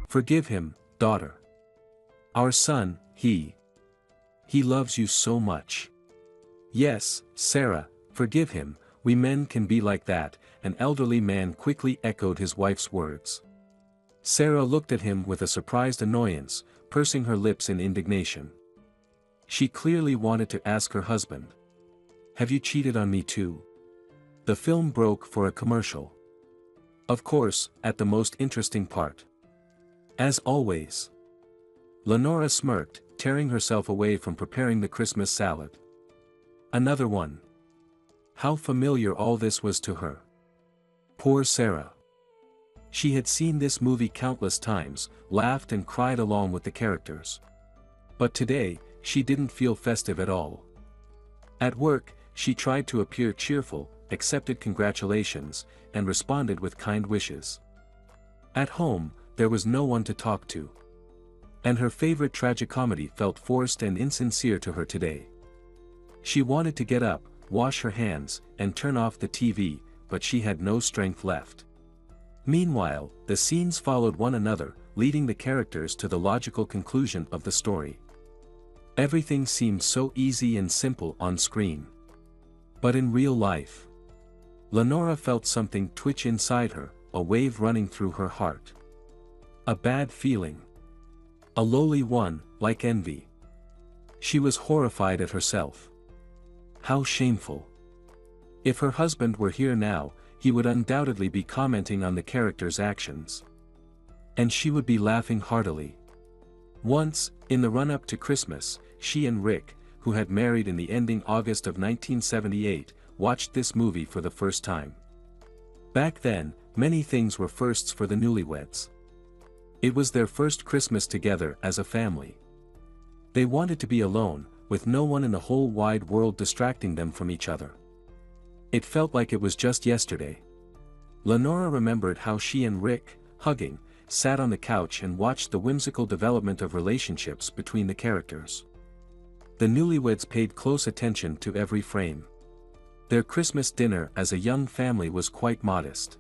Forgive him, daughter. Our son, he loves you so much. Yes, Sarah, forgive him, we men can be like that, an elderly man quickly echoed his wife's words. Sarah looked at him with a surprised annoyance, pursing her lips in indignation. She clearly wanted to ask her husband. Have you cheated on me too? The film broke for a commercial. Of course, at the most interesting part. As always. Lenora smirked, tearing herself away from preparing the Christmas salad. Another one. How familiar all this was to her. Poor Sarah. She had seen this movie countless times, laughed and cried along with the characters. But today, she didn't feel festive at all. At work, she tried to appear cheerful, accepted congratulations, and responded with kind wishes. At home, there was no one to talk to. And her favorite tragicomedy felt forced and insincere to her today. She wanted to get up, wash her hands, and turn off the TV, but she had no strength left. Meanwhile, the scenes followed one another, leading the characters to the logical conclusion of the story. Everything seemed so easy and simple on screen. But in real life, Lenora felt something twitch inside her, a wave running through her heart. A bad feeling. A lowly one, like envy. She was horrified at herself. How shameful. If her husband were here now, he would undoubtedly be commenting on the character's actions. And she would be laughing heartily. Once, in the run-up to Christmas, she and Rick, who had married in the ending August of 1978, watched this movie for the first time. Back then, many things were firsts for the newlyweds. It was their first Christmas together as a family. They wanted to be alone, with no one in the whole wide world distracting them from each other. It felt like it was just yesterday. Lenora remembered how she and Rick, hugging, sat on the couch and watched the whimsical development of relationships between the characters. The newlyweds paid close attention to every frame. Their Christmas dinner as a young family was quite modest.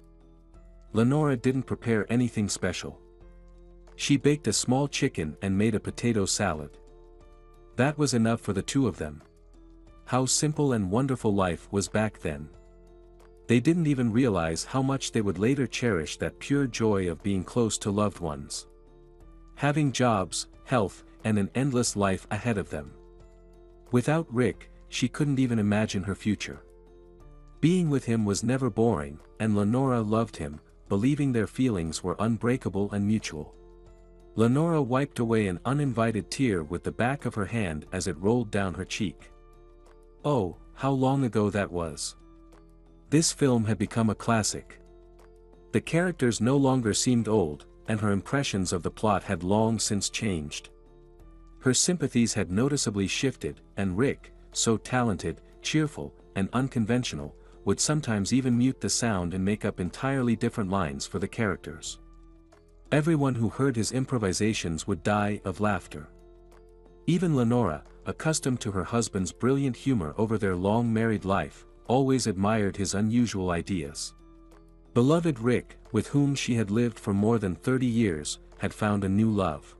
Lenora didn't prepare anything special. She baked a small chicken and made a potato salad. That was enough for the two of them. How simple and wonderful life was back then. They didn't even realize how much they would later cherish that pure joy of being close to loved ones. Having jobs, health, and an endless life ahead of them. Without Rick, she couldn't even imagine her future. Being with him was never boring, and Lenora loved him, believing their feelings were unbreakable and mutual. Lenora wiped away an uninvited tear with the back of her hand as it rolled down her cheek. Oh, how long ago that was. This film had become a classic. The characters no longer seemed old, and her impressions of the plot had long since changed. Her sympathies had noticeably shifted, and Rick, so talented, cheerful, and unconventional, would sometimes even mute the sound and make up entirely different lines for the characters. Everyone who heard his improvisations would die of laughter. Even Lenora, accustomed to her husband's brilliant humor over their long married life, always admired his unusual ideas. Beloved Rick, with whom she had lived for more than 30 years, had found a new love.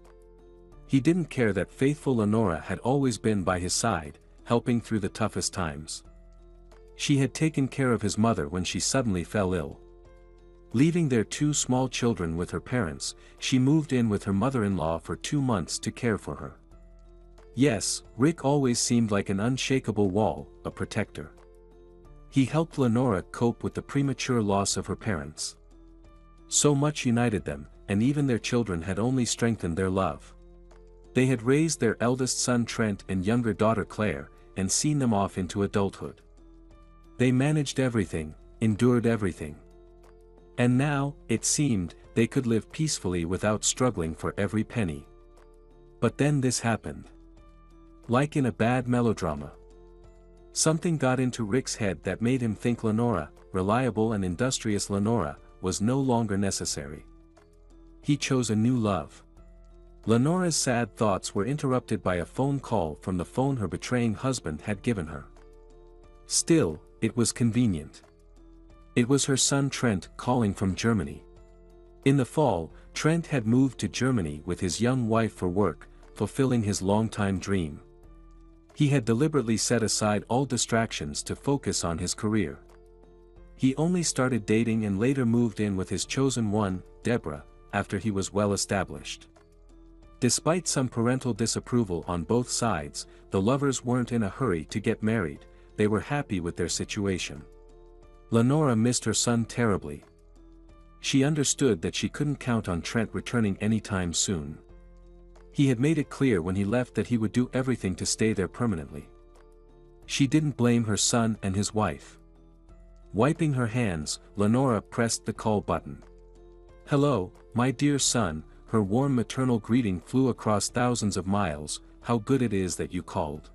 He didn't care that faithful Lenora had always been by his side, helping through the toughest times. She had taken care of his mother when she suddenly fell ill. Leaving their two small children with her parents, she moved in with her mother-in-law for 2 months to care for her. Yes, Rick always seemed like an unshakable wall, a protector. He helped Lenora cope with the premature loss of her parents. So much united them, and even their children had only strengthened their love. They had raised their eldest son Trent and younger daughter Claire, and seen them off into adulthood. They managed everything, endured everything. And now, it seemed, they could live peacefully without struggling for every penny. But then this happened. Like in a bad melodrama. Something got into Rick's head that made him think Lenora, reliable and industrious Lenora, was no longer necessary. He chose a new love. Lenora's sad thoughts were interrupted by a phone call from the phone her betraying husband had given her. Still, it was convenient. It was her son Trent calling from Germany. In the fall, Trent had moved to Germany with his young wife for work, fulfilling his longtime dream. He had deliberately set aside all distractions to focus on his career. He only started dating and later moved in with his chosen one, Deborah, after he was well established. Despite some parental disapproval on both sides, the lovers weren't in a hurry to get married, they were happy with their situation. Lenora missed her son terribly. She understood that she couldn't count on Trent returning anytime soon. He had made it clear when he left that he would do everything to stay there permanently. She didn't blame her son and his wife. Wiping her hands, Lenora pressed the call button. "Hello, my dear son," her warm maternal greeting flew across thousands of miles. "How good it is that you called."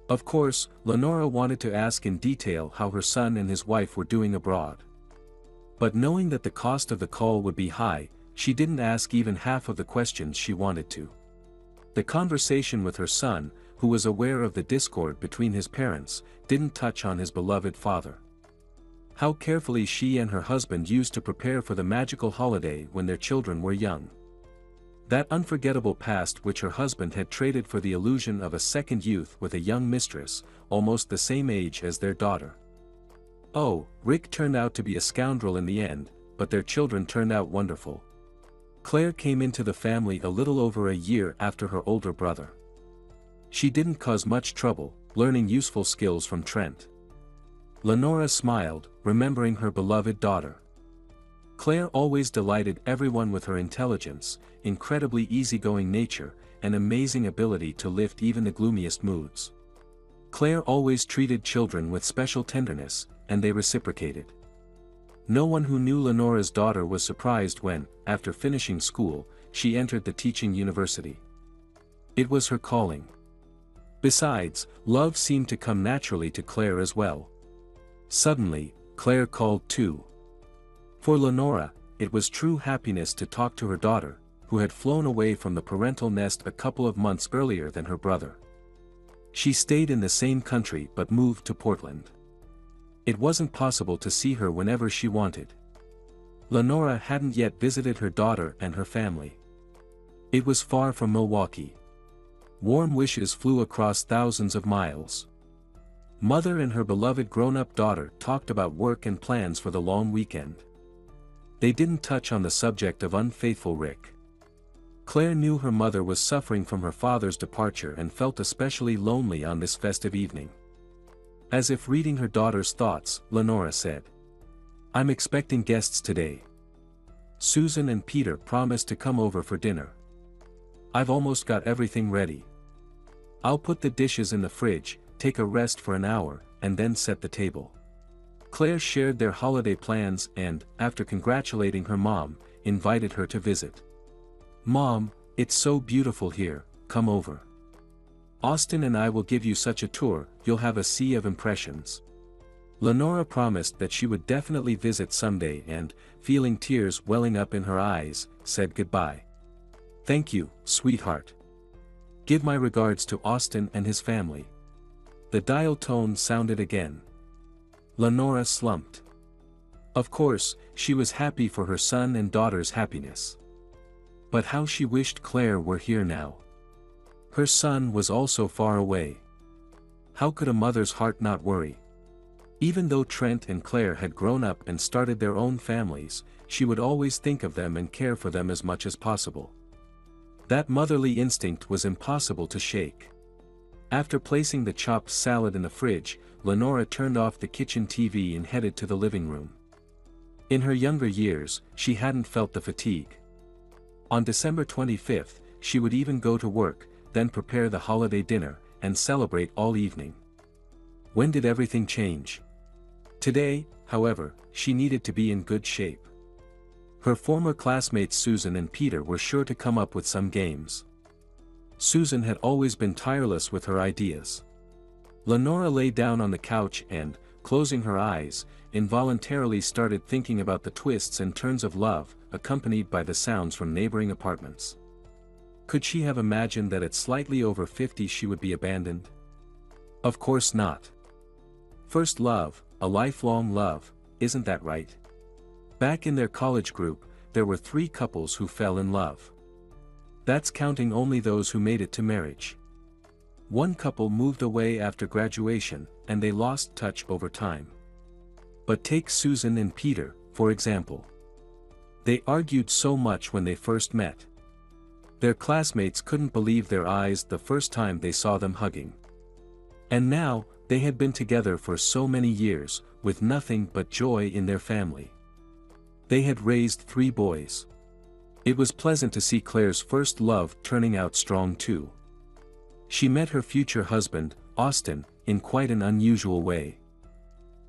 Of course, Lenora wanted to ask in detail how her son and his wife were doing abroad. But knowing that the cost of the call would be high, she didn't ask even half of the questions she wanted to. The conversation with her son, who was aware of the discord between his parents, didn't touch on his beloved father. How carefully she and her husband used to prepare for the magical holiday when their children were young. That unforgettable past which her husband had traded for the illusion of a second youth with a young mistress, almost the same age as their daughter. Oh, Rick turned out to be a scoundrel in the end, but their children turned out wonderful. Claire came into the family a little over a year after her older brother. She didn't cause much trouble, learning useful skills from Trent. Lenora smiled, remembering her beloved daughter. Claire always delighted everyone with her intelligence, incredibly easygoing nature, and amazing ability to lift even the gloomiest moods. Claire always treated children with special tenderness, and they reciprocated. No one who knew Lenora's daughter was surprised when, after finishing school, she entered the teaching university. It was her calling. Besides, love seemed to come naturally to Claire as well. Suddenly, Claire called too. For Lenora, it was true happiness to talk to her daughter, who had flown away from the parental nest a couple of months earlier than her brother. She stayed in the same country but moved to Portland. It wasn't possible to see her whenever she wanted. Lenora hadn't yet visited her daughter and her family. It was far from Milwaukee. Warm wishes flew across thousands of miles. Mother and her beloved grown-up daughter talked about work and plans for the long weekend. They didn't touch on the subject of unfaithful Rick. Claire knew her mother was suffering from her father's departure and felt especially lonely on this festive evening. As if reading her daughter's thoughts, Lenora said, "I'm expecting guests today. Susan and Peter promised to come over for dinner. I've almost got everything ready. I'll put the dishes in the fridge, take a rest for an hour, and then set the table." Claire shared their holiday plans and, after congratulating her mom, invited her to visit. "Mom, it's so beautiful here, come over. Austin and I will give you such a tour, you'll have a sea of impressions." Lenora promised that she would definitely visit someday and, feeling tears welling up in her eyes, said goodbye. "Thank you, sweetheart. Give my regards to Austin and his family." The dial tone sounded again. Lenora slumped. Of course, she was happy for her son and daughter's happiness. But how she wished Claire were here now. Her son was also far away. How could a mother's heart not worry? Even though Trent and Claire had grown up and started their own families, she would always think of them and care for them as much as possible. That motherly instinct was impossible to shake. After placing the chopped salad in the fridge, Lenora turned off the kitchen TV and headed to the living room. In her younger years, she hadn't felt the fatigue. On December 25th, she would even go to work, then prepare the holiday dinner, and celebrate all evening. When did everything change? Today, however, she needed to be in good shape. Her former classmates Susan and Peter were sure to come up with some games. Susan had always been tireless with her ideas. Lenora lay down on the couch and, closing her eyes, involuntarily started thinking about the twists and turns of love, accompanied by the sounds from neighboring apartments. Could she have imagined that at slightly over 50 she would be abandoned? Of course not. First love, a lifelong love, isn't that right? Back in their college group, there were 3 couples who fell in love. That's counting only those who made it to marriage. One couple moved away after graduation, and they lost touch over time. But take Susan and Peter, for example. They argued so much when they first met. Their classmates couldn't believe their eyes the first time they saw them hugging. And now, they had been together for so many years, with nothing but joy in their family. They had raised 3 boys. It was pleasant to see Claire's first love turning out strong too. She met her future husband, Austin, in quite an unusual way.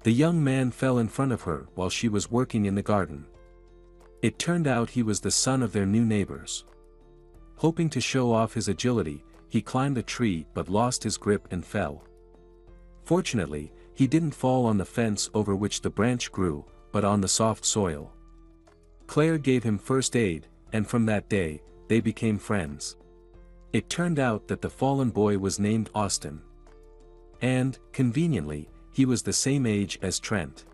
The young man fell in front of her while she was working in the garden. It turned out he was the son of their new neighbors. Hoping to show off his agility, he climbed a tree but lost his grip and fell. Fortunately, he didn't fall on the fence over which the branch grew, but on the soft soil. Claire gave him first aid, and from that day, they became friends. It turned out that the fallen boy was named Austin. And, conveniently, he was the same age as Trent.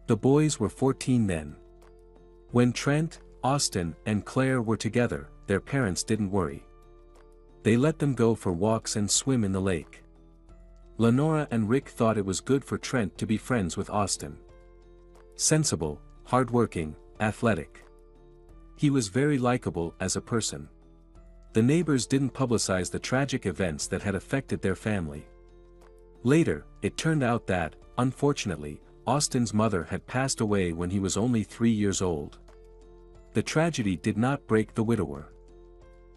The boys were 14 then. When Trent, Austin, and Claire were together, their parents didn't worry. They let them go for walks and swim in the lake. Lenora and Rick thought it was good for Trent to be friends with Austin. Sensible, hardworking, athletic. He was very likable as a person. The neighbors didn't publicize the tragic events that had affected their family. Later, it turned out that, unfortunately, Austin's mother had passed away when he was only 3 years old. The tragedy did not break the widower.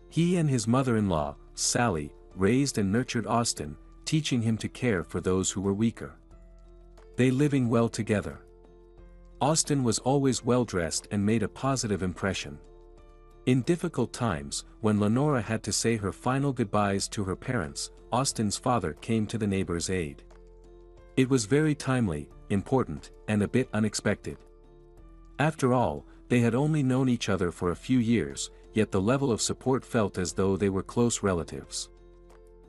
He and his mother-in-law, Sally, raised and nurtured Austin, teaching him to care for those who were weaker. They living well together. Austin was always well-dressed and made a positive impression. In difficult times, when Lenora had to say her final goodbyes to her parents, Austin's father came to the neighbor's aid. It was very timely, important, and a bit unexpected. After all, they had only known each other for a few years, yet the level of support felt as though they were close relatives.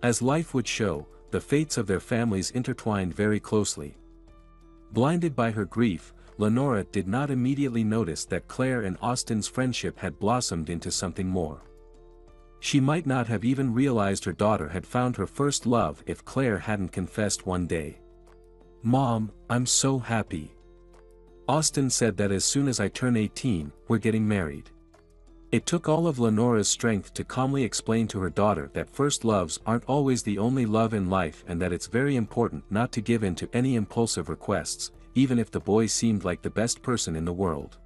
As life would show, the fates of their families intertwined very closely. Blinded by her grief, Lenora did not immediately notice that Claire and Austin's friendship had blossomed into something more. She might not have even realized her daughter had found her first love if Claire hadn't confessed one day. "Mom, I'm so happy. Austin said that as soon as I turn 18, we're getting married." It took all of Lenora's strength to calmly explain to her daughter that first loves aren't always the only love in life and that it's very important not to give in to any impulsive requests, even if the boy seemed like the best person in the world.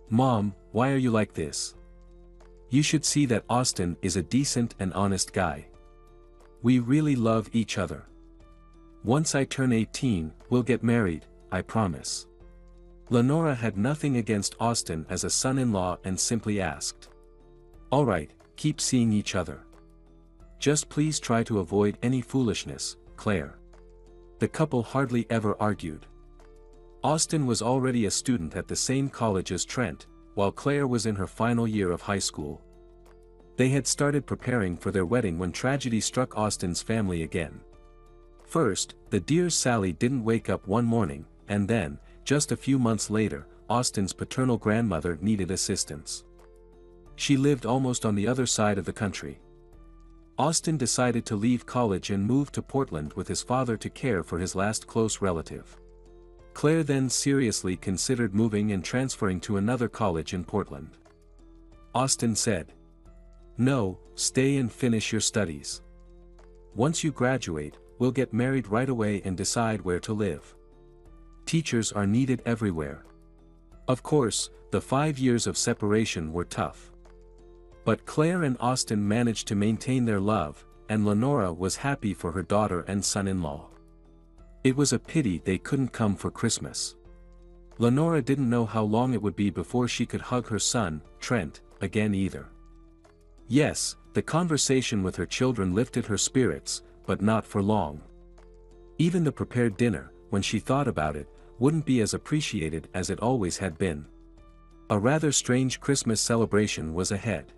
"Mom, why are you like this? You should see that Austin is a decent and honest guy. We really love each other. Once I turn 18, we'll get married, I promise." Lenora had nothing against Austin as a son-in-law and simply asked. "All right, keep seeing each other. Just please try to avoid any foolishness, Claire." The couple hardly ever argued. Austin was already a student at the same college as Trent, while Claire was in her final year of high school. They had started preparing for their wedding when tragedy struck Austin's family again. First, the dear Sally didn't wake up one morning, and then, just a few months later, Austin's paternal grandmother needed assistance. She lived almost on the other side of the country. Austin decided to leave college and move to Portland with his father to care for his last close relative. Claire then seriously considered moving and transferring to another college in Portland. Austin said, "No, stay and finish your studies. Once you graduate, we'll get married right away and decide where to live. Teachers are needed everywhere." Of course, the 5 years of separation were tough. But Claire and Austin managed to maintain their love, and Lenora was happy for her daughter and son-in-law. It was a pity they couldn't come for Christmas. Lenora didn't know how long it would be before she could hug her son, Trent, again either. Yes, the conversation with her children lifted her spirits, but not for long. Even the prepared dinner, when she thought about it, wouldn't be as appreciated as it always had been. A rather strange Christmas celebration was ahead.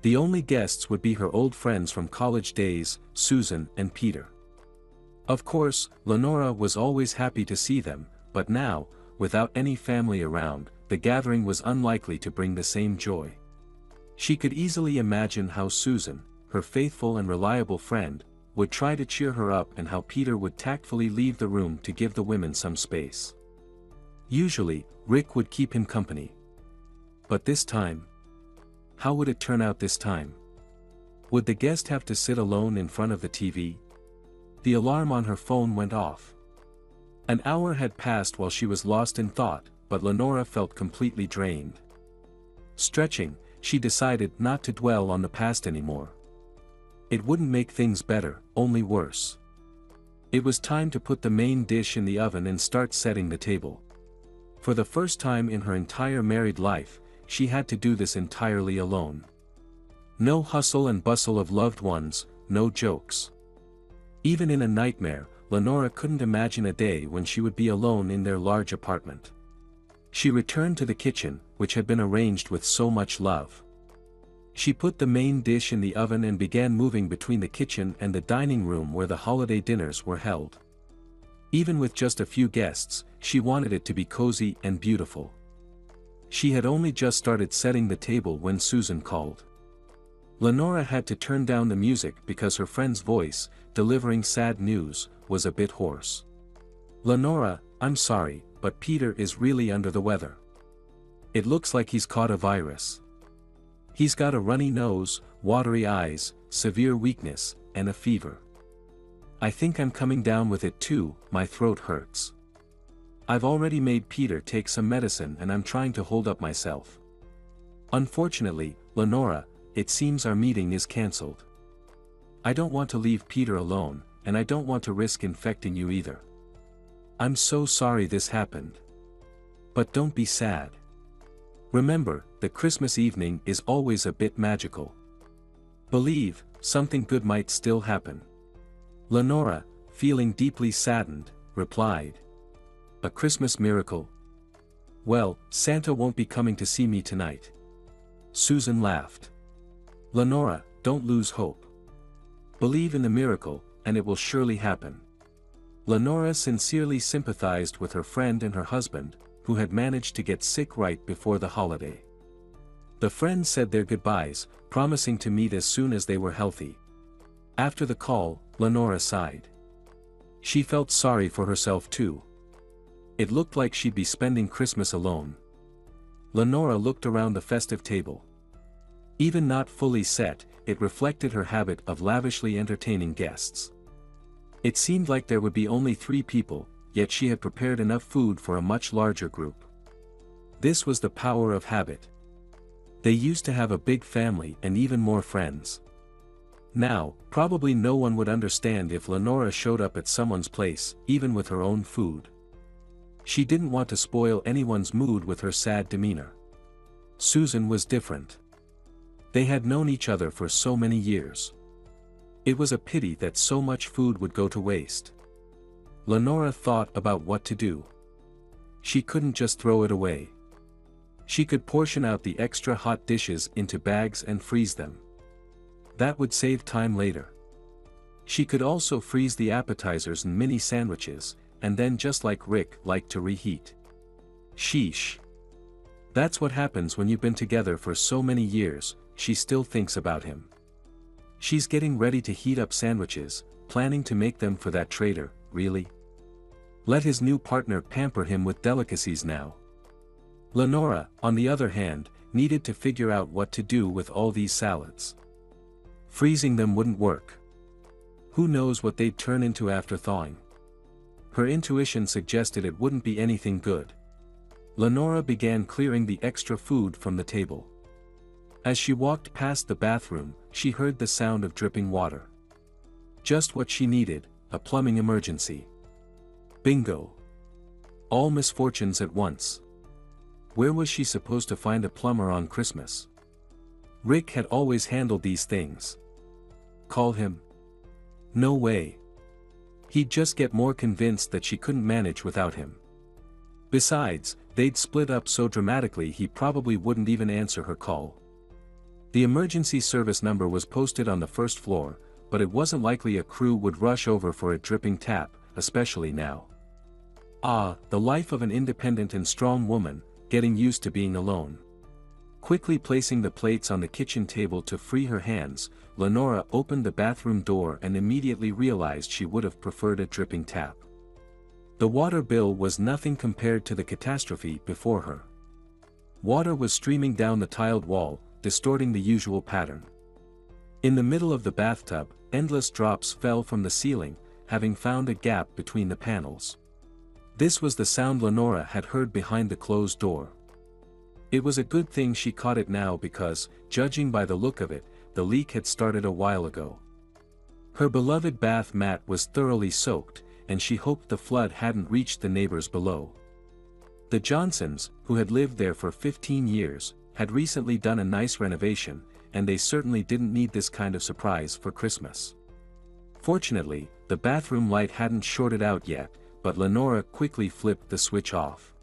The only guests would be her old friends from college days, Susan and Peter. Of course, Lenora was always happy to see them, but now, without any family around, the gathering was unlikely to bring the same joy. She could easily imagine how Susan, her faithful and reliable friend, would try to cheer her up and how Peter would tactfully leave the room to give the women some space. Usually, Rick would keep him company. But this time? How would it turn out this time? Would the guest have to sit alone in front of the TV? The alarm on her phone went off. An hour had passed while she was lost in thought, but Lenora felt completely drained. Stretching, she decided not to dwell on the past anymore. It wouldn't make things better, only worse. It was time to put the main dish in the oven and start setting the table. For the first time in her entire married life, she had to do this entirely alone. No hustle and bustle of loved ones, no jokes. Even in a nightmare, Lenora couldn't imagine a day when she would be alone in their large apartment. She returned to the kitchen, which had been arranged with so much love. She put the main dish in the oven and began moving between the kitchen and the dining room where the holiday dinners were held. Even with just a few guests, she wanted it to be cozy and beautiful. She had only just started setting the table when Susan called. Lenora had to turn down the music because her friend's voice, delivering sad news, was a bit hoarse. "Lenora, I'm sorry, but Peter is really under the weather. It looks like he's caught a virus. He's got a runny nose, watery eyes, severe weakness, and a fever. I think I'm coming down with it too, my throat hurts. I've already made Peter take some medicine and I'm trying to hold up myself. Unfortunately, Lenora, it seems our meeting is cancelled. I don't want to leave Peter alone, and I don't want to risk infecting you either. I'm so sorry this happened. But don't be sad. Remember, the Christmas evening is always a bit magical. Believe, something good might still happen." Lenora, feeling deeply saddened, replied. "A Christmas miracle? Well, Santa won't be coming to see me tonight." Susan laughed. "Lenora, don't lose hope. Believe in the miracle, and it will surely happen." Lenora sincerely sympathized with her friend and her husband, who had managed to get sick right before the holiday. The friends said their goodbyes, promising to meet as soon as they were healthy. After the call, Lenora sighed. She felt sorry for herself too. It looked like she'd be spending Christmas alone. Lenora looked around the festive table. Even not fully set, it reflected her habit of lavishly entertaining guests. It seemed like there would be only 3 people, yet she had prepared enough food for a much larger group. This was the power of habit. They used to have a big family and even more friends. Now, probably no one would understand if Lenora showed up at someone's place, even with her own food. She didn't want to spoil anyone's mood with her sad demeanor. Susan was different. They had known each other for so many years. It was a pity that so much food would go to waste. Lenora thought about what to do. She couldn't just throw it away. She could portion out the extra hot dishes into bags and freeze them. That would save time later. She could also freeze the appetizers and mini sandwiches, and then just like Rick liked to reheat. Sheesh. That's what happens when you've been together for so many years, she still thinks about him. She's getting ready to heat up sandwiches, planning to make them for that traitor, really? Let his new partner pamper him with delicacies now. Lenora, on the other hand, needed to figure out what to do with all these salads. Freezing them wouldn't work. Who knows what they'd turn into after thawing? Her intuition suggested it wouldn't be anything good. Lenora began clearing the extra food from the table. As she walked past the bathroom, she heard the sound of dripping water. Just what she needed, a plumbing emergency. Bingo. All misfortunes at once. Where was she supposed to find a plumber on Christmas? Rick had always handled these things. Call him? No way. He'd just get more convinced that she couldn't manage without him. Besides, they'd split up so dramatically he probably wouldn't even answer her call. The emergency service number was posted on the first floor, but it wasn't likely a crew would rush over for a dripping tap, especially now. Ah, the life of an independent and strong woman, getting used to being alone. Quickly placing the plates on the kitchen table to free her hands, Lenora opened the bathroom door and immediately realized she would have preferred a dripping tap. The water bill was nothing compared to the catastrophe before her. Water was streaming down the tiled wall, distorting the usual pattern. In the middle of the bathtub, endless drops fell from the ceiling, having found a gap between the panels. This was the sound Lenora had heard behind the closed door. It was a good thing she caught it now because, judging by the look of it, the leak had started a while ago. Her beloved bath mat was thoroughly soaked, and she hoped the flood hadn't reached the neighbors below. The Johnsons, who had lived there for 15 years, had recently done a nice renovation, and they certainly didn't need this kind of surprise for Christmas. Fortunately, the bathroom light hadn't shorted out yet, but Lenora quickly flipped the switch off.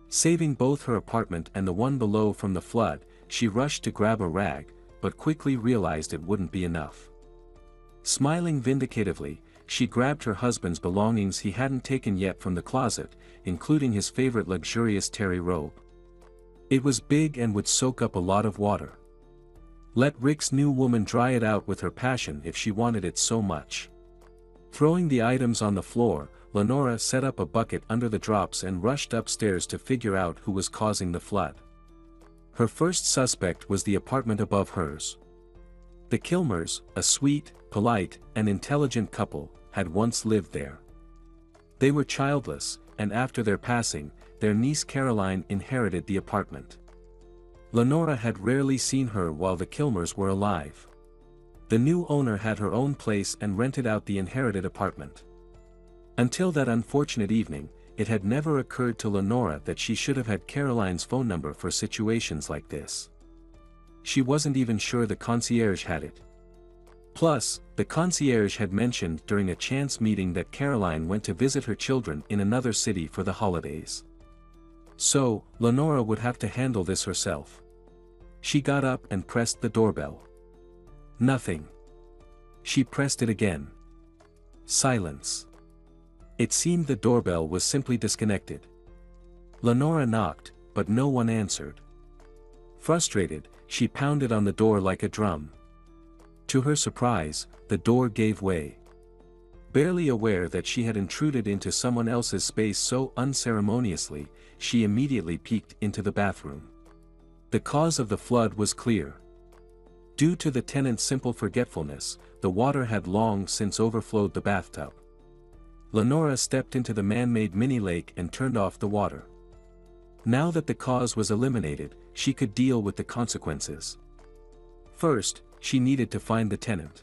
Saving both her apartment and the one below from the flood, she rushed to grab a rag, but quickly realized it wouldn't be enough. Smiling vindicatively, she grabbed her husband's belongings he hadn't taken yet from the closet, including his favorite luxurious terry robe. It was big and would soak up a lot of water. Let Rick's new woman dry it out with her passion if she wanted it so much. Throwing the items on the floor, Lenora set up a bucket under the drops and rushed upstairs to figure out who was causing the flood. Her first suspect was the apartment above hers. The Kilmers, a sweet, polite, and intelligent couple, had once lived there. They were childless, and after their passing, their niece Caroline inherited the apartment. Lenora had rarely seen her while the Kilmers were alive. The new owner had her own place and rented out the inherited apartment. Until that unfortunate evening, it had never occurred to Lenora that she should have had Caroline's phone number for situations like this. She wasn't even sure the concierge had it. Plus, the concierge had mentioned during a chance meeting that Caroline went to visit her children in another city for the holidays. So, Lenora would have to handle this herself. She got up and pressed the doorbell. Nothing. She pressed it again. Silence. It seemed the doorbell was simply disconnected. Lenora knocked, but no one answered. Frustrated, she pounded on the door like a drum. To her surprise, the door gave way. Barely aware that she had intruded into someone else's space so unceremoniously, she immediately peeked into the bathroom. The cause of the flood was clear. Due to the tenant's simple forgetfulness, the water had long since overflowed the bathtub. Lenora stepped into the man-made mini-lake and turned off the water. Now that the cause was eliminated, she could deal with the consequences. First, she needed to find the tenant.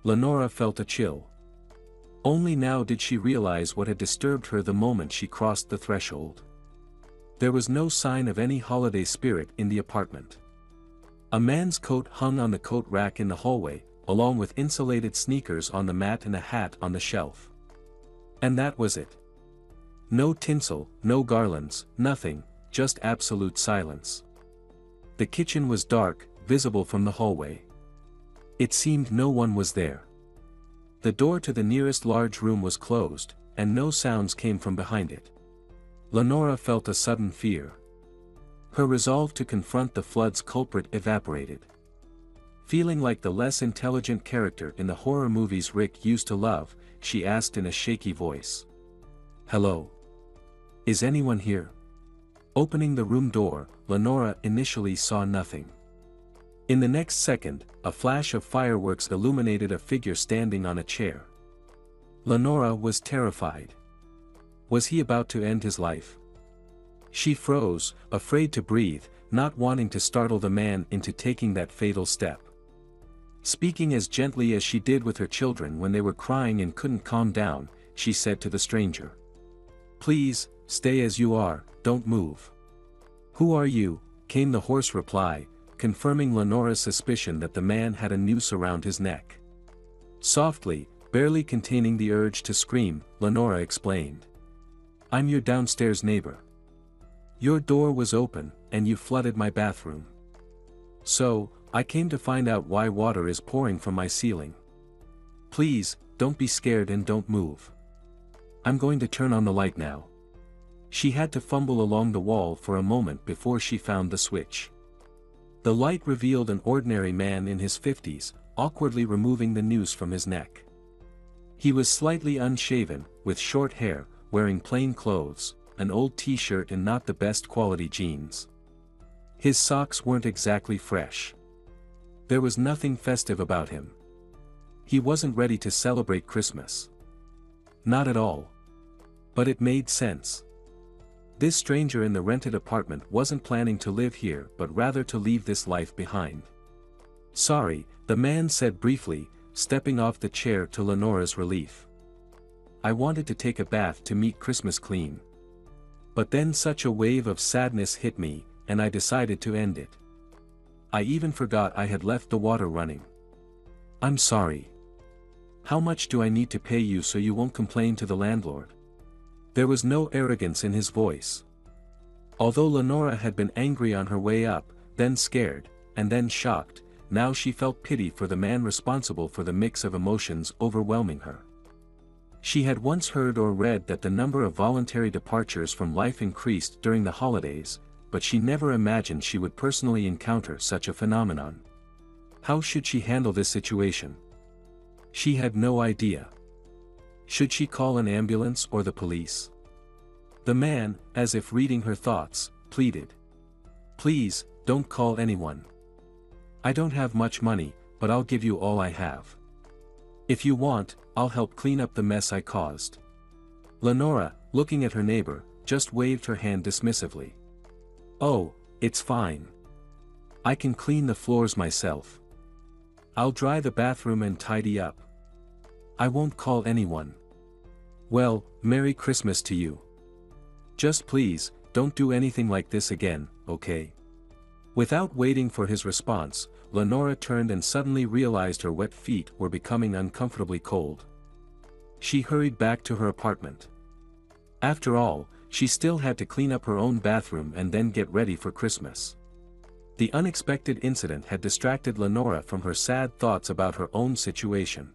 Lenora felt a chill. Only now did she realize what had disturbed her the moment she crossed the threshold. There was no sign of any holiday spirit in the apartment. A man's coat hung on the coat rack in the hallway, along with insulated sneakers on the mat and a hat on the shelf. And that was it. No tinsel, no garlands, nothing, just absolute silence. The kitchen was dark, visible from the hallway. It seemed no one was there. The door to the nearest large room was closed, and no sounds came from behind it. Lenora felt a sudden fear. Her resolve to confront the flood's culprit evaporated. Feeling like the less intelligent character in the horror movies Rick used to love, she asked in a shaky voice. "Hello? Is anyone here?" Opening the room door, Lenora initially saw nothing. In the next second, a flash of fireworks illuminated a figure standing on a chair. Lenora was terrified. Was he about to end his life? She froze, afraid to breathe, not wanting to startle the man into taking that fatal step. Speaking as gently as she did with her children when they were crying and couldn't calm down, she said to the stranger, "Please, stay as you are, don't move." "Who are you?" came the hoarse reply, confirming Lenora's suspicion that the man had a noose around his neck. Softly, barely containing the urge to scream, Lenora explained. "I'm your downstairs neighbor. Your door was open, and you flooded my bathroom. So, I came to find out why water is pouring from my ceiling. Please, don't be scared and don't move. I'm going to turn on the light now." She had to fumble along the wall for a moment before she found the switch. The light revealed an ordinary man in his 50s, awkwardly removing the noose from his neck. He was slightly unshaven, with short hair, wearing plain clothes, an old t-shirt and not the best quality jeans. His socks weren't exactly fresh. There was nothing festive about him. He wasn't ready to celebrate Christmas. Not at all. But it made sense. This stranger in the rented apartment wasn't planning to live here but rather to leave this life behind. "Sorry," the man said briefly, stepping off the chair to Lenora's relief. "I wanted to take a bath to meet Christmas clean. But then such a wave of sadness hit me, and I decided to end it. I even forgot I had left the water running. I'm sorry. How much do I need to pay you so you won't complain to the landlord?" There was no arrogance in his voice. Although Lenora had been angry on her way up, then scared, and then shocked, now she felt pity for the man responsible for the mix of emotions overwhelming her. She had once heard or read that the number of voluntary departures from life increased during the holidays, but she never imagined she would personally encounter such a phenomenon. How should she handle this situation? She had no idea. Should she call an ambulance or the police? The man, as if reading her thoughts, pleaded. "Please, don't call anyone. I don't have much money, but I'll give you all I have. If you want, I'll help clean up the mess I caused." Lenora, looking at her neighbor, just waved her hand dismissively. "Oh, it's fine. I can clean the floors myself. I'll dry the bathroom and tidy up. I won't call anyone." "Well, Merry Christmas to you. Just please, don't do anything like this again, okay?" Without waiting for his response, Lenora turned and suddenly realized her wet feet were becoming uncomfortably cold. She hurried back to her apartment. After all, she still had to clean up her own bathroom and then get ready for Christmas. The unexpected incident had distracted Lenora from her sad thoughts about her own situation.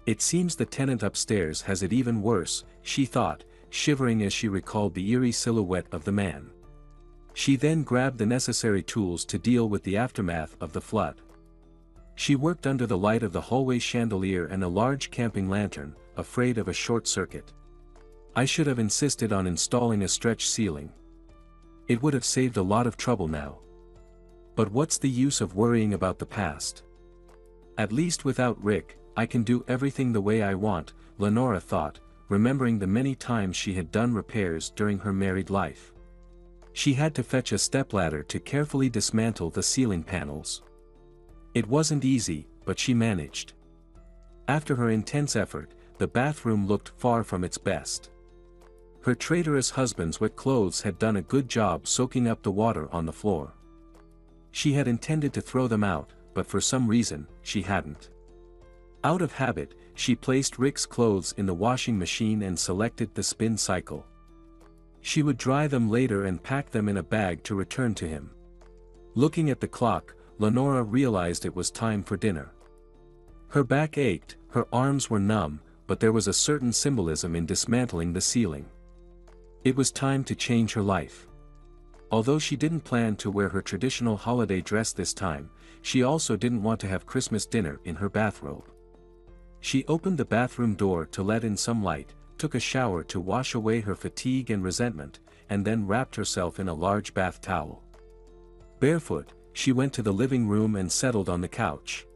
"It seems the tenant upstairs has it even worse," she thought, shivering as she recalled the eerie silhouette of the man. She then grabbed the necessary tools to deal with the aftermath of the flood. She worked under the light of the hallway chandelier and a large camping lantern, afraid of a short circuit. "I should have insisted on installing a stretch ceiling. It would have saved a lot of trouble now. But what's the use of worrying about the past? At least without Rick, I can do everything the way I want," Lenora thought, remembering the many times she had done repairs during her married life. She had to fetch a stepladder to carefully dismantle the ceiling panels. It wasn't easy, but she managed. After her intense effort, the bathroom looked far from its best. Her traitorous husband's wet clothes had done a good job soaking up the water on the floor. She had intended to throw them out, but for some reason, she hadn't. Out of habit, she placed Rick's clothes in the washing machine and selected the spin cycle. She would dry them later and pack them in a bag to return to him. Looking at the clock, Lenora realized it was time for dinner. Her back ached, her arms were numb, but there was a certain symbolism in dismantling the ceiling. It was time to change her life. Although she didn't plan to wear her traditional holiday dress this time, she also didn't want to have Christmas dinner in her bathrobe. She opened the bathroom door to let in some light, took a shower to wash away her fatigue and resentment, and then wrapped herself in a large bath towel. Barefoot, she went to the living room and settled on the couch.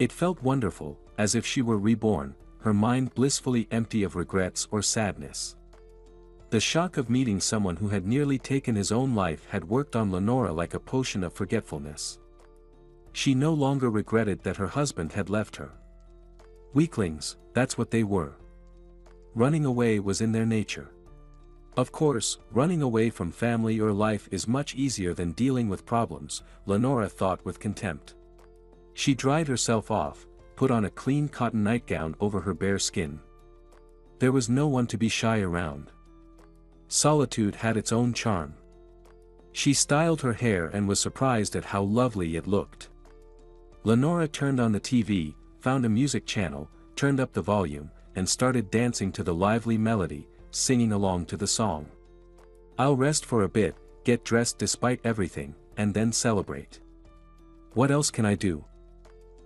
It felt wonderful, as if she were reborn, her mind blissfully empty of regrets or sadness. The shock of meeting someone who had nearly taken his own life had worked on Lenora like a potion of forgetfulness. She no longer regretted that her husband had left her. Weaklings, that's what they were. Running away was in their nature. Of course, running away from family or life is much easier than dealing with problems, Lenora thought with contempt. She dried herself off, put on a clean cotton nightgown over her bare skin. There was no one to be shy around. Solitude had its own charm. She styled her hair and was surprised at how lovely it looked. Lenora turned on the TV, found a music channel, turned up the volume, and started dancing to the lively melody, singing along to the song. I'll rest for a bit, get dressed despite everything, and then celebrate. What else can I do?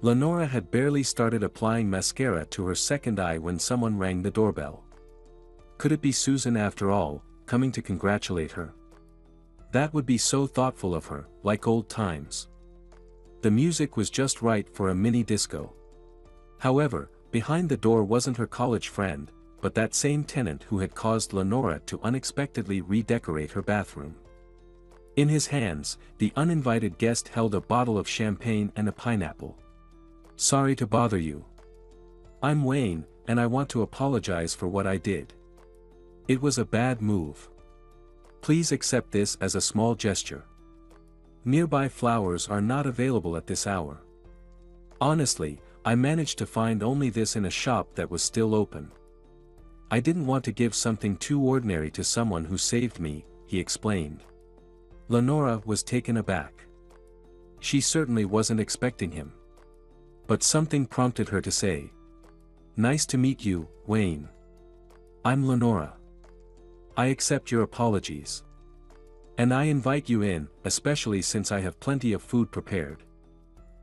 Lenora had barely started applying mascara to her second eye when someone rang the doorbell. Could it be Susan after all, coming to congratulate her? That would be so thoughtful of her, like old times. The music was just right for a mini disco. However, behind the door wasn't her college friend, but that same tenant who had caused Lenora to unexpectedly redecorate her bathroom. In his hands, the uninvited guest held a bottle of champagne and a pineapple. Sorry to bother you. I'm Wayne, and I want to apologize for what I did. It was a bad move. Please accept this as a small gesture. Nearby flowers are not available at this hour. Honestly, I managed to find only this in a shop that was still open. I didn't want to give something too ordinary to someone who saved me, he explained. Lenora was taken aback. She certainly wasn't expecting him. But something prompted her to say, "Nice to meet you, Wayne. I'm Lenora. I accept your apologies. And I invite you in, especially since I have plenty of food prepared."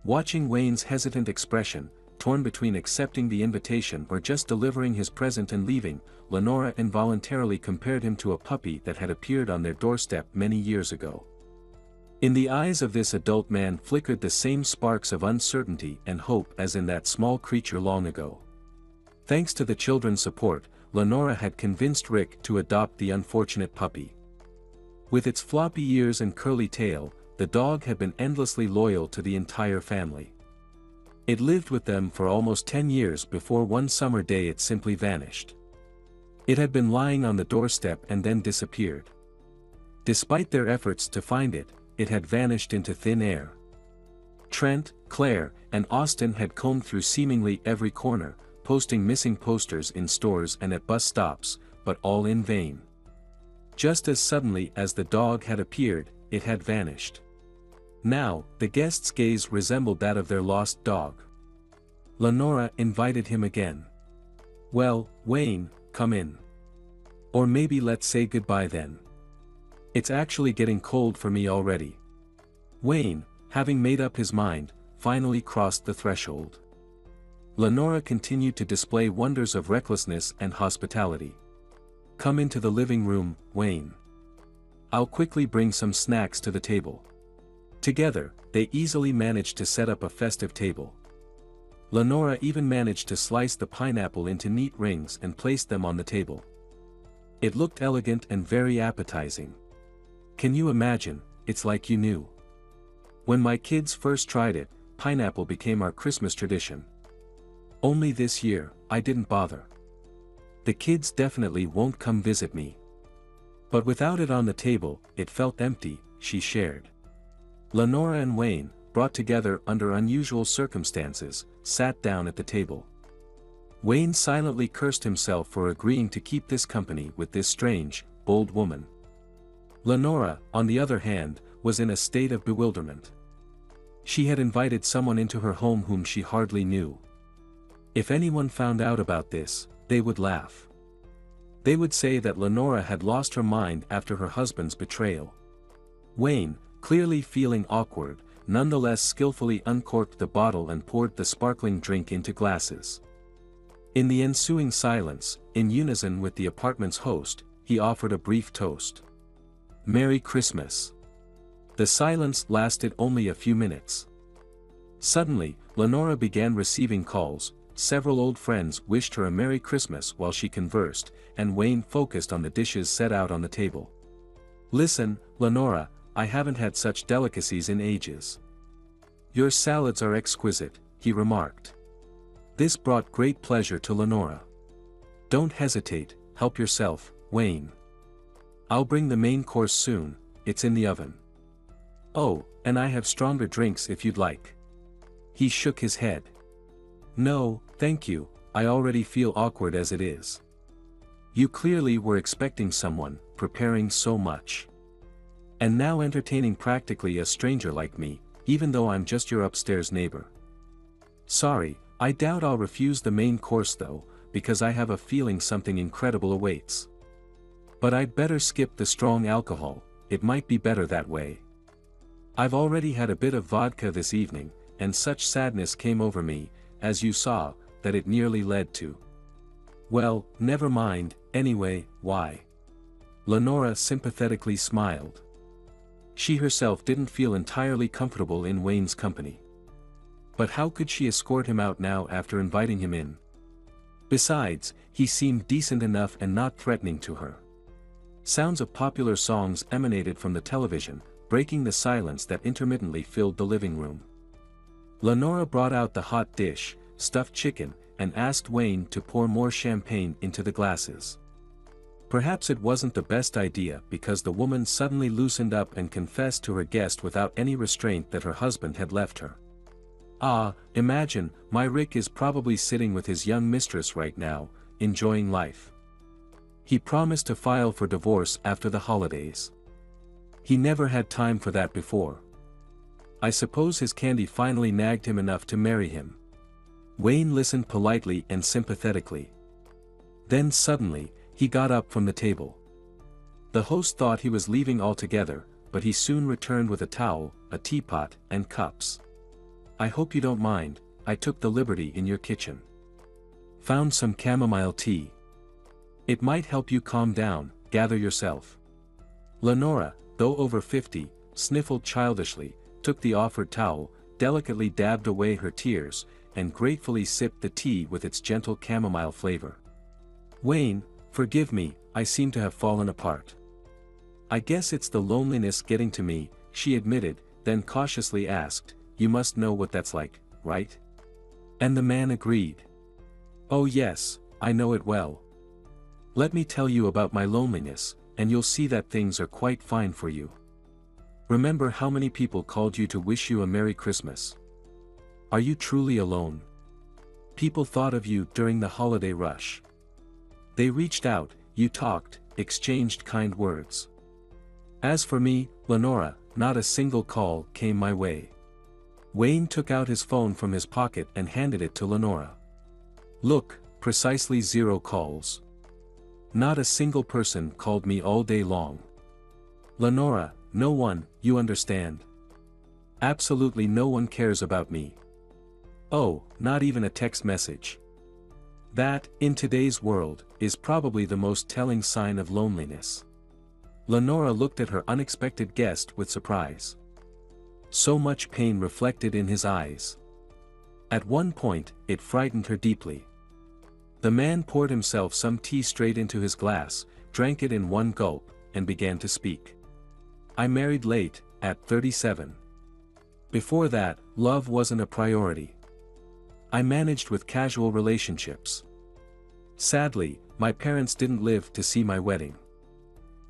Watching Wayne's hesitant expression, torn between accepting the invitation or just delivering his present and leaving, Lenora involuntarily compared him to a puppy that had appeared on their doorstep many years ago. In the eyes of this adult man flickered the same sparks of uncertainty and hope as in that small creature long ago. Thanks to the children's support, Lenora had convinced Rick to adopt the unfortunate puppy. With its floppy ears and curly tail, the dog had been endlessly loyal to the entire family. It lived with them for almost 10 years before one summer day it simply vanished. It had been lying on the doorstep and then disappeared. Despite their efforts to find it, it had vanished into thin air. Trent, Claire, and Austin had combed through seemingly every corner, posting missing posters in stores and at bus stops, but all in vain. Just as suddenly as the dog had appeared, it had vanished. Now, the guest's gaze resembled that of their lost dog. Lenora invited him again. "Well, Wayne, come in. Or maybe let's say goodbye then. It's actually getting cold for me already." Wayne, having made up his mind, finally crossed the threshold. Lenora continued to display wonders of recklessness and hospitality. "Come into the living room, Wayne. I'll quickly bring some snacks to the table." Together, they easily managed to set up a festive table. Lenora even managed to slice the pineapple into neat rings and place them on the table. It looked elegant and very appetizing. "Can you imagine, it's like you knew. When my kids first tried it, pineapple became our Christmas tradition. Only this year, I didn't bother. The kids definitely won't come visit me. But without it on the table, it felt empty," she shared. Lenora and Wayne, brought together under unusual circumstances, sat down at the table. Wayne silently cursed himself for agreeing to keep this company with this strange, bold woman. Lenora, on the other hand, was in a state of bewilderment. She had invited someone into her home whom she hardly knew. If anyone found out about this, they would laugh. They would say that Lenora had lost her mind after her husband's betrayal. Wayne, clearly feeling awkward, nonetheless skillfully uncorked the bottle and poured the sparkling drink into glasses. In the ensuing silence, in unison with the apartment's host, he offered a brief toast. "Merry Christmas." The silence lasted only a few minutes. Suddenly, Lenora began receiving calls. Several old friends wished her a Merry Christmas while she conversed, and Wayne focused on the dishes set out on the table. "Listen, Lenora, I haven't had such delicacies in ages." "Your salads are exquisite," he remarked. This brought great pleasure to Lenora. "Don't hesitate, help yourself, Wayne. I'll bring the main course soon, it's in the oven. Oh, and I have stronger drinks if you'd like." He shook his head. "No, thank you, I already feel awkward as it is." "You clearly were expecting someone, preparing so much. And now entertaining practically a stranger like me, even though I'm just your upstairs neighbor. Sorry, I doubt I'll refuse the main course though, because I have a feeling something incredible awaits." But I'd better skip the strong alcohol, it might be better that way. I've already had a bit of vodka this evening, and such sadness came over me, as you saw, that it nearly led to. Well, never mind, anyway, why? Lenora sympathetically smiled. She herself didn't feel entirely comfortable in Wayne's company. But how could she escort him out now after inviting him in? Besides, he seemed decent enough and not threatening to her. Sounds of popular songs emanated from the television, breaking the silence that intermittently filled the living room. Lenora brought out the hot dish, stuffed chicken, and asked Wayne to pour more champagne into the glasses. Perhaps it wasn't the best idea because the woman suddenly loosened up and confessed to her guest without any restraint that her husband had left her. Ah, imagine, my Rick is probably sitting with his young mistress right now, enjoying life. He promised to file for divorce after the holidays. He never had time for that before. I suppose his candy finally nagged him enough to marry him. Wayne listened politely and sympathetically. Then suddenly, he got up from the table. The host thought he was leaving altogether, but he soon returned with a towel, a teapot, and cups. I hope you don't mind, I took the liberty in your kitchen. Found some chamomile tea. It might help you calm down, gather yourself. Lenora, though over 50, sniffled childishly, took the offered towel, delicately dabbed away her tears, and gratefully sipped the tea with its gentle chamomile flavor. Wayne, forgive me, I seem to have fallen apart. I guess it's the loneliness getting to me, she admitted, then cautiously asked, you must know what that's like, right? And the man agreed. Oh yes, I know it well. Let me tell you about my loneliness, and you'll see that things are quite fine for you. Remember how many people called you to wish you a Merry Christmas? Are you truly alone? People thought of you during the holiday rush. They reached out, you talked, exchanged kind words. As for me, Lenora, not a single call came my way. Wayne took out his phone from his pocket and handed it to Lenora. Look, precisely 0 calls. Not a single person called me all day long. Lenora, no one, you understand. Absolutely no one cares about me. Oh, not even a text message. That, in today's world, is probably the most telling sign of loneliness. Lenora looked at her unexpected guest with surprise. So much pain reflected in his eyes. At one point, it frightened her deeply. The man poured himself some tea straight into his glass, drank it in one gulp, and began to speak. I married late, at 37. Before that, love wasn't a priority. I managed with casual relationships. Sadly, my parents didn't live to see my wedding.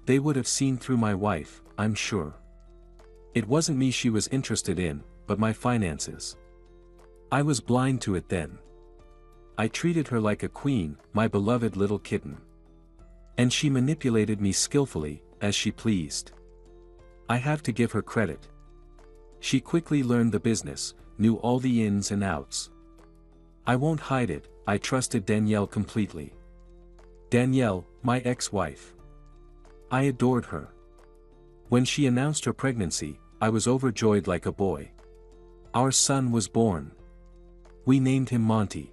They would have seen through my wife, I'm sure. It wasn't me she was interested in, but my finances. I was blind to it then. I treated her like a queen, my beloved little kitten. And she manipulated me skillfully, as she pleased. I have to give her credit. She quickly learned the business, knew all the ins and outs. I won't hide it, I trusted Danielle completely. Danielle, my ex-wife. I adored her. When she announced her pregnancy, I was overjoyed like a boy. Our son was born. We named him Monty.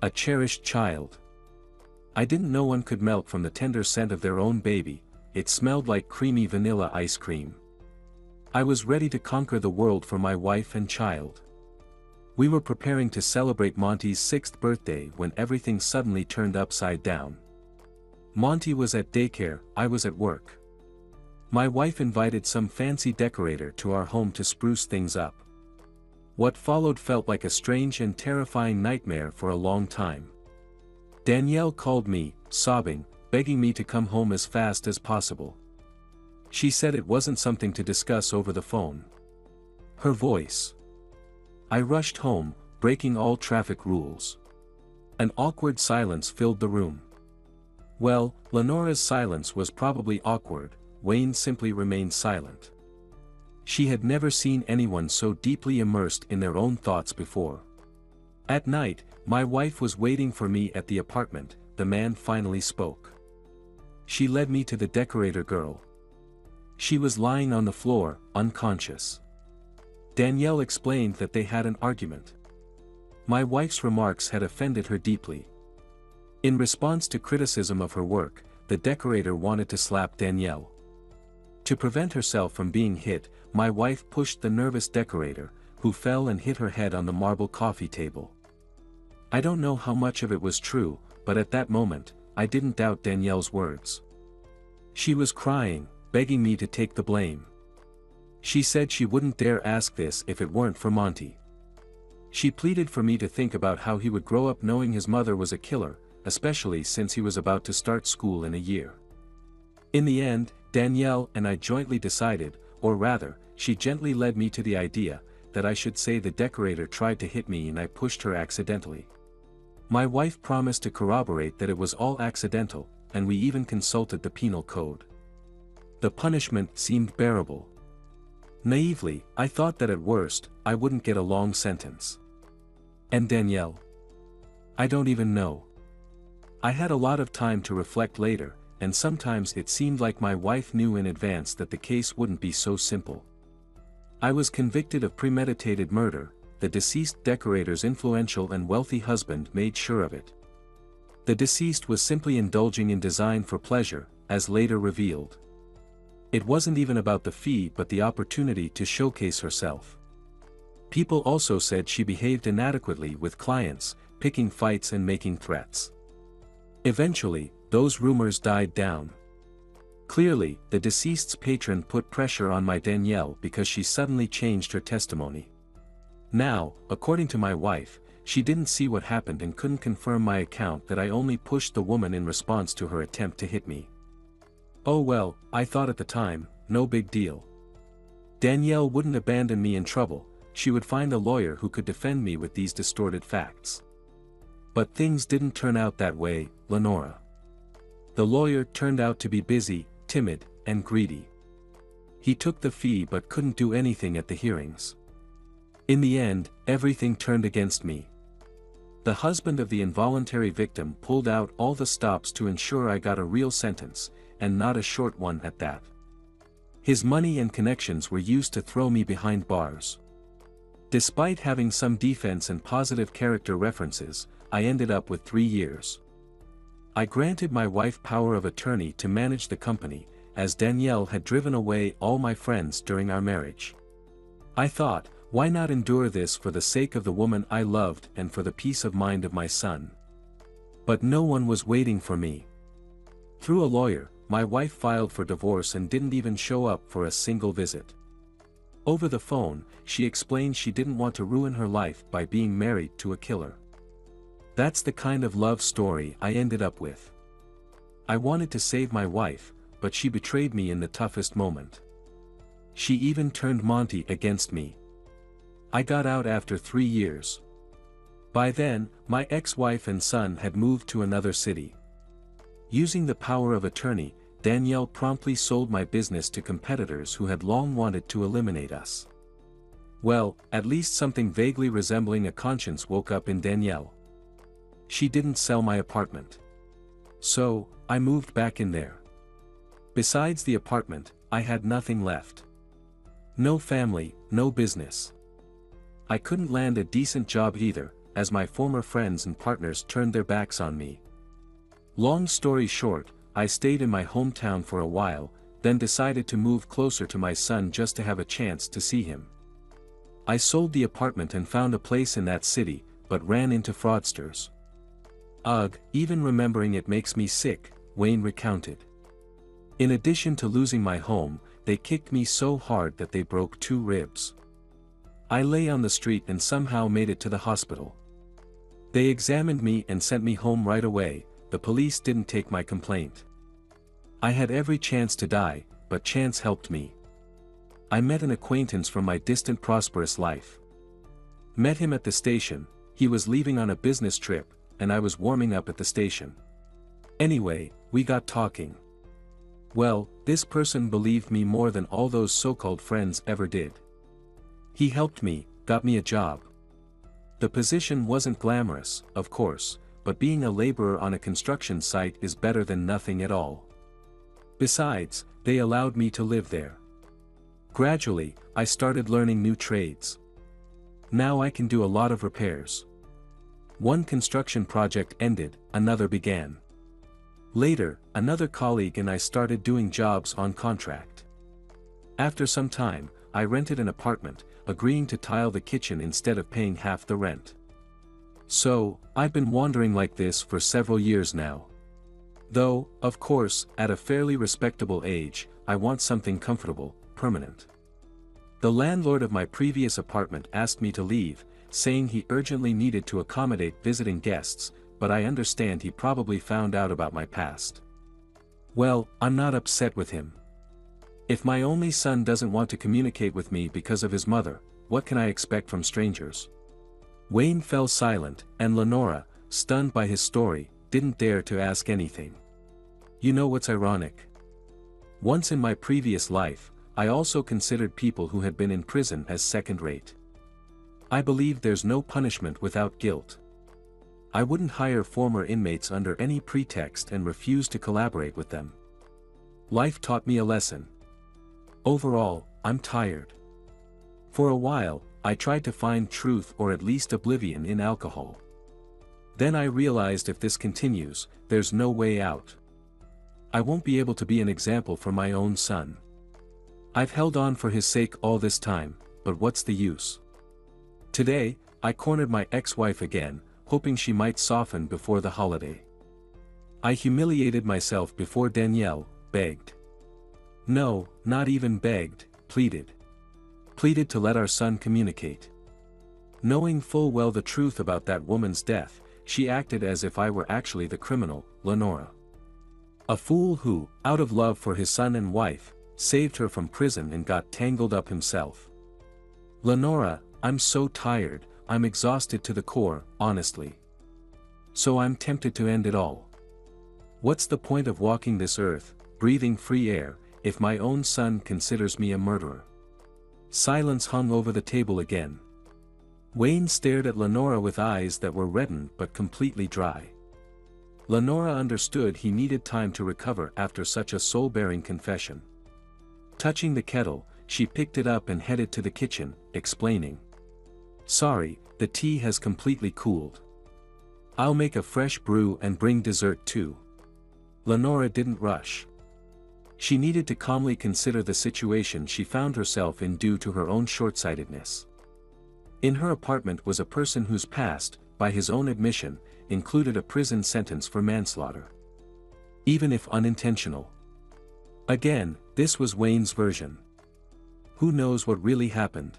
A cherished child. I didn't know one could melt from the tender scent of their own baby, it smelled like creamy vanilla ice cream. I was ready to conquer the world for my wife and child. We were preparing to celebrate Monty's 6th birthday when everything suddenly turned upside down. Monty was at daycare, I was at work. My wife invited some fancy decorator to our home to spruce things up. What followed felt like a strange and terrifying nightmare for a long time. Danielle called me, sobbing, begging me to come home as fast as possible. She said it wasn't something to discuss over the phone. Her voice. I rushed home, breaking all traffic rules. An awkward silence filled the room. Well, Lenora's silence was probably awkward, Wayne simply remained silent. She had never seen anyone so deeply immersed in their own thoughts before. At night, my wife was waiting for me at the apartment, the man finally spoke. she led me to the decorator girl. She was lying on the floor, unconscious. Danielle explained that they had an argument. My wife's remarks had offended her deeply. In response to criticism of her work, the decorator wanted to slap Danielle. To prevent herself from being hit, my wife pushed the nervous decorator, who fell and hit her head on the marble coffee table. I don't know how much of it was true, but at that moment, I didn't doubt Danielle's words. She was crying, begging me to take the blame. She said she wouldn't dare ask this if it weren't for Monty. She pleaded for me to think about how he would grow up knowing his mother was a killer, especially since he was about to start school in a year. In the end, Danielle and I jointly decided, or rather, she gently led me to the idea, that I should say the decorator tried to hit me and I pushed her accidentally. My wife promised to corroborate that it was all accidental, and we even consulted the penal code. The punishment seemed bearable. Naively, I thought that at worst, I wouldn't get a long sentence. And Danielle? I don't even know. I had a lot of time to reflect later, and sometimes it seemed like my wife knew in advance that the case wouldn't be so simple. I was convicted of premeditated murder. The deceased decorator's influential and wealthy husband made sure of it. The deceased was simply indulging in design for pleasure, as later revealed. It wasn't even about the fee but the opportunity to showcase herself. People also said she behaved inadequately with clients, picking fights and making threats. Eventually, those rumors died down. Clearly, the deceased's patron put pressure on my Danielle because she suddenly changed her testimony. Now, according to my wife, she didn't see what happened and couldn't confirm my account that I only pushed the woman in response to her attempt to hit me. Oh well, I thought at the time, no big deal. Danielle wouldn't abandon me in trouble, she would find a lawyer who could defend me with these distorted facts. But things didn't turn out that way, Lenora. The lawyer turned out to be busy, timid, and greedy. He took the fee but couldn't do anything at the hearings. In the end, everything turned against me. The husband of the involuntary victim pulled out all the stops to ensure I got a real sentence, and not a short one at that. His money and connections were used to throw me behind bars. Despite having some defense and positive character references, I ended up with 3 years. I granted my wife power of attorney to manage the company, as Danielle had driven away all my friends during our marriage. I thought, why not endure this for the sake of the woman I loved and for the peace of mind of my son? But no one was waiting for me. Through a lawyer, my wife filed for divorce and didn't even show up for a single visit. Over the phone, she explained she didn't want to ruin her life by being married to a killer. That's the kind of love story I ended up with. I wanted to save my wife, but she betrayed me in the toughest moment. She even turned Monty against me. I got out after 3 years. By then, my ex-wife and son had moved to another city. Using the power of attorney, Danielle promptly sold my business to competitors who had long wanted to eliminate us. Well, at least something vaguely resembling a conscience woke up in Danielle. She didn't sell my apartment. So, I moved back in there. Besides the apartment, I had nothing left. No family, no business. I couldn't land a decent job either, as my former friends and partners turned their backs on me. Long story short, I stayed in my hometown for a while, then decided to move closer to my son just to have a chance to see him. I sold the apartment and found a place in that city, but ran into fraudsters. Ugh, even remembering it makes me sick, Wayne recounted. In addition to losing my home, they kicked me so hard that they broke 2 ribs. I lay on the street and somehow made it to the hospital. They examined me and sent me home right away. The police didn't take my complaint. I had every chance to die, but chance helped me. I met an acquaintance from my distant prosperous life. Met him at the station, he was leaving on a business trip, and I was warming up at the station. Anyway, we got talking. Well, this person believed me more than all those so-called friends ever did. He helped me, got me a job. The position wasn't glamorous, of course, but being a laborer on a construction site is better than nothing at all. Besides, they allowed me to live there. Gradually, I started learning new trades. Now I can do a lot of repairs. One construction project ended, another began. Later, another colleague and I started doing jobs on contract. After some time, I rented an apartment, agreeing to tile the kitchen instead of paying half the rent. So, I've been wandering like this for several years now. Though, of course, at a fairly respectable age, I want something comfortable, permanent. The landlord of my previous apartment asked me to leave, saying he urgently needed to accommodate visiting guests, but I understand he probably found out about my past. Well, I'm not upset with him. If my only son doesn't want to communicate with me because of his mother, what can I expect from strangers? Wayne fell silent, and Lenora, stunned by his story, didn't dare to ask anything. You know what's ironic? Once in my previous life, I also considered people who had been in prison as second-rate. I believe there's no punishment without guilt. I wouldn't hire former inmates under any pretext and refuse to collaborate with them. Life taught me a lesson. Overall, I'm tired. For a while, I tried to find truth or at least oblivion in alcohol. Then I realized if this continues, there's no way out. I won't be able to be an example for my own son. I've held on for his sake all this time, but what's the use? Today, I cornered my ex-wife again, hoping she might soften before the holiday. I humiliated myself before Danielle, begged. No, not even begged, pleaded. Pleaded to let our son communicate. Knowing full well the truth about that woman's death, she acted as if I were actually the criminal, Lenora. A fool who, out of love for his son and wife, saved her from prison and got tangled up himself. Lenora, I'm so tired, I'm exhausted to the core, honestly. So I'm tempted to end it all. What's the point of walking this earth, breathing free air, if my own son considers me a murderer? Silence hung over the table again. Wayne stared at Lenora with eyes that were reddened but completely dry. Lenora understood he needed time to recover after such a soul-bearing confession. Touching the kettle, she picked it up and headed to the kitchen, explaining. Sorry, the tea has completely cooled. I'll make a fresh brew and bring dessert too. Lenora didn't rush. She needed to calmly consider the situation she found herself in due to her own short-sightedness. In her apartment was a person whose past, by his own admission, included a prison sentence for manslaughter. Even if unintentional. Again, this was Wayne's version. Who knows what really happened?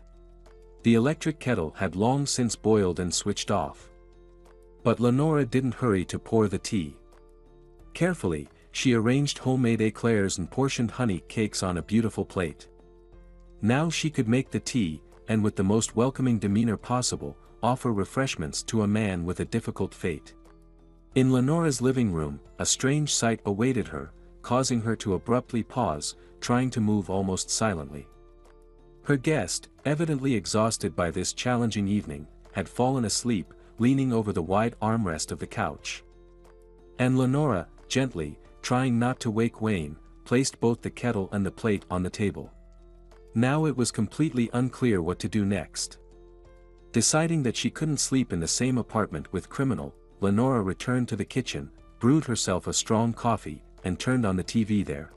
The electric kettle had long since boiled and switched off. But Lenora didn't hurry to pour the tea. Carefully, she arranged homemade eclairs and portioned honey cakes on a beautiful plate. Now she could make the tea, and with the most welcoming demeanor possible, offer refreshments to a man with a difficult fate. In Lenora's living room, a strange sight awaited her, causing her to abruptly pause, trying to move almost silently. Her guest, evidently exhausted by this challenging evening, had fallen asleep, leaning over the wide armrest of the couch. And Lenora, gently, trying not to wake Wayne, placed both the kettle and the plate on the table. Now it was completely unclear what to do next. Deciding that she couldn't sleep in the same apartment with criminal, Lenora returned to the kitchen, brewed herself a strong coffee, and turned on the TV there.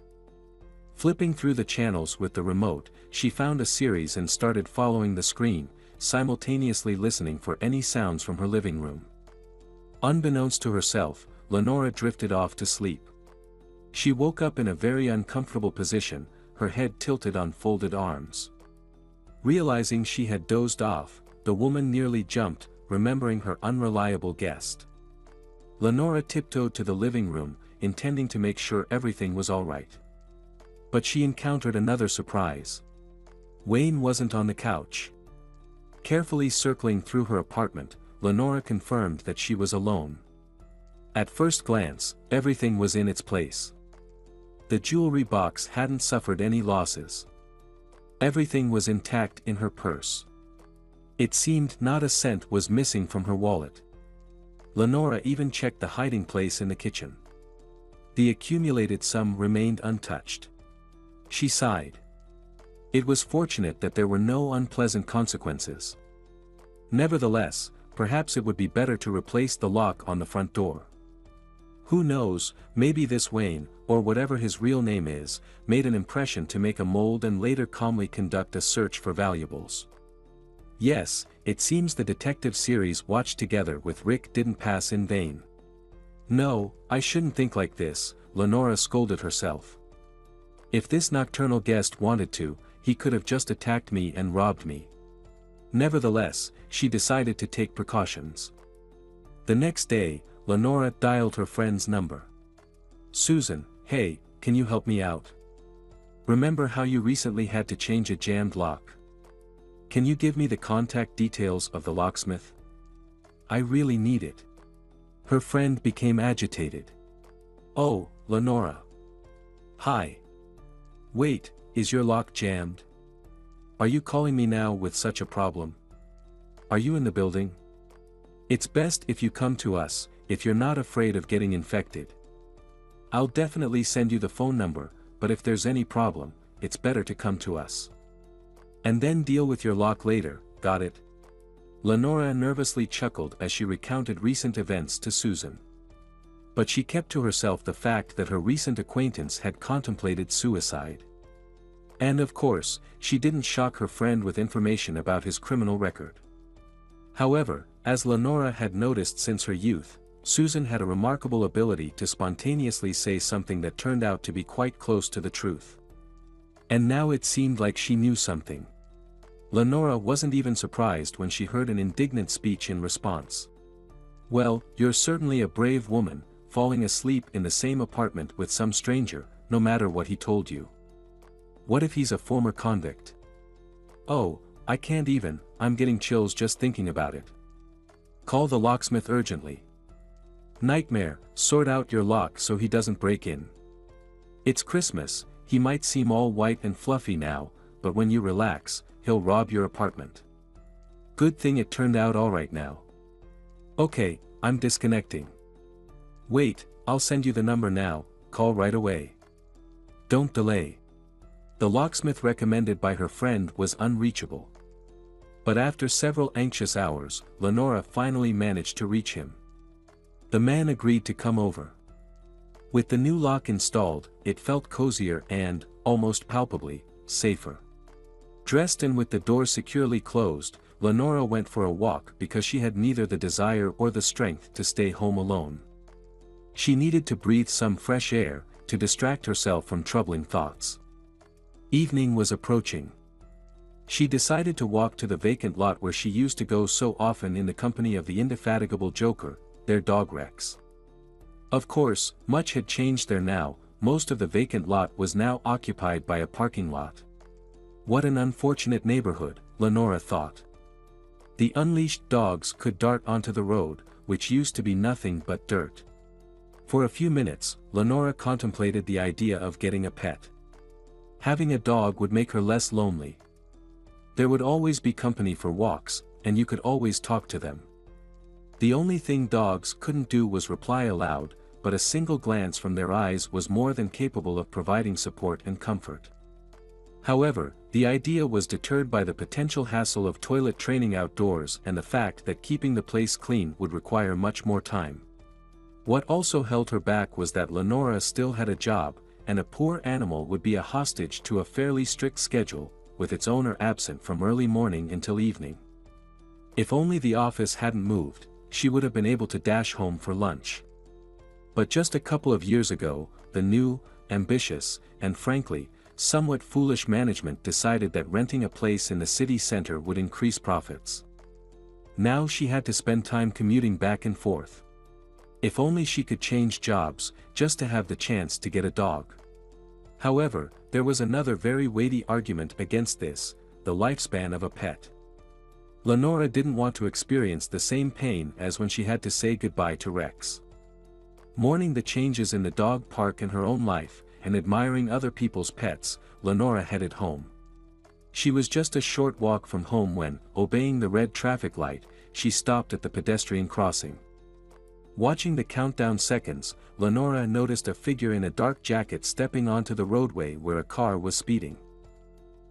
Flipping through the channels with the remote, she found a series and started following the screen, simultaneously listening for any sounds from her living room. Unbeknownst to herself, Lenora drifted off to sleep. She woke up in a very uncomfortable position, her head tilted on folded arms. Realizing she had dozed off, the woman nearly jumped, remembering her unreliable guest. Lenora tiptoed to the living room, intending to make sure everything was all right. But she encountered another surprise. Wayne wasn't on the couch. Carefully circling through her apartment, Lenora confirmed that she was alone. At first glance, everything was in its place. The jewelry box hadn't suffered any losses. Everything was intact in her purse. It seemed not a cent was missing from her wallet. Lenora even checked the hiding place in the kitchen. The accumulated sum remained untouched. She sighed. It was fortunate that there were no unpleasant consequences. Nevertheless, perhaps it would be better to replace the lock on the front door. Who knows, maybe this Wayne, or whatever his real name is, made an impression to make a mold and later calmly conduct a search for valuables. Yes, it seems the detective series watched together with Rick didn't pass in vain. No, I shouldn't think like this, Lenora scolded herself. If this nocturnal guest wanted to, he could have just attacked me and robbed me. Nevertheless, she decided to take precautions. The next day, Lenora dialed her friend's number. Susan, hey, can you help me out? Remember how you recently had to change a jammed lock? Can you give me the contact details of the locksmith? I really need it. Her friend became agitated. Oh, Lenora. Hi. Wait, is your lock jammed? Are you calling me now with such a problem? Are you in the building? It's best if you come to us, if you're not afraid of getting infected. I'll definitely send you the phone number, but if there's any problem, it's better to come to us. And then deal with your lock later, got it? Lenora nervously chuckled as she recounted recent events to Susan. But she kept to herself the fact that her recent acquaintance had contemplated suicide. And of course, she didn't shock her friend with information about his criminal record. However, as Lenora had noticed since her youth, Susan had a remarkable ability to spontaneously say something that turned out to be quite close to the truth. And now it seemed like she knew something. Lenora wasn't even surprised when she heard an indignant speech in response. Well, you're certainly a brave woman, falling asleep in the same apartment with some stranger, no matter what he told you. What if he's a former convict? Oh, I can't even, I'm getting chills just thinking about it. Call the locksmith urgently. Nightmare, sort out your lock so he doesn't break in. It's Christmas, he might seem all white and fluffy now, but when you relax, he'll rob your apartment. Good thing it turned out alright now. Okay, I'm disconnecting. Wait, I'll send you the number now, call right away. Don't delay. The locksmith recommended by her friend was unreachable. But after several anxious hours, Lenora finally managed to reach him. The man agreed to come over. With the new lock installed, it felt cozier and, almost palpably, safer. Dressed and with the door securely closed, Lenora went for a walk because she had neither the desire or the strength to stay home alone. She needed to breathe some fresh air, to distract herself from troubling thoughts. Evening was approaching. She decided to walk to the vacant lot where she used to go so often in the company of the indefatigable Joker, their dog Rex. Of course, much had changed there now, most of the vacant lot was now occupied by a parking lot. What an unfortunate neighborhood, Lenora thought. The unleashed dogs could dart onto the road, which used to be nothing but dirt. For a few minutes, Lenora contemplated the idea of getting a pet. Having a dog would make her less lonely. There would always be company for walks, and you could always talk to them. The only thing dogs couldn't do was reply aloud, but a single glance from their eyes was more than capable of providing support and comfort. However, the idea was deterred by the potential hassle of toilet training outdoors and the fact that keeping the place clean would require much more time. What also held her back was that Lenora still had a job, and a poor animal would be a hostage to a fairly strict schedule, with its owner absent from early morning until evening. If only the office hadn't moved, she would have been able to dash home for lunch. But just a couple of years ago, the new, ambitious, and frankly, somewhat foolish management decided that renting a place in the city center would increase profits. Now she had to spend time commuting back and forth. If only she could change jobs, just to have the chance to get a dog. However, there was another very weighty argument against this, the lifespan of a pet. Lenora didn't want to experience the same pain as when she had to say goodbye to Rex. Mourning the changes in the dog park in her own life, and admiring other people's pets, Lenora headed home. She was just a short walk from home when, obeying the red traffic light, she stopped at the pedestrian crossing. Watching the countdown seconds, Lenora noticed a figure in a dark jacket stepping onto the roadway where a car was speeding.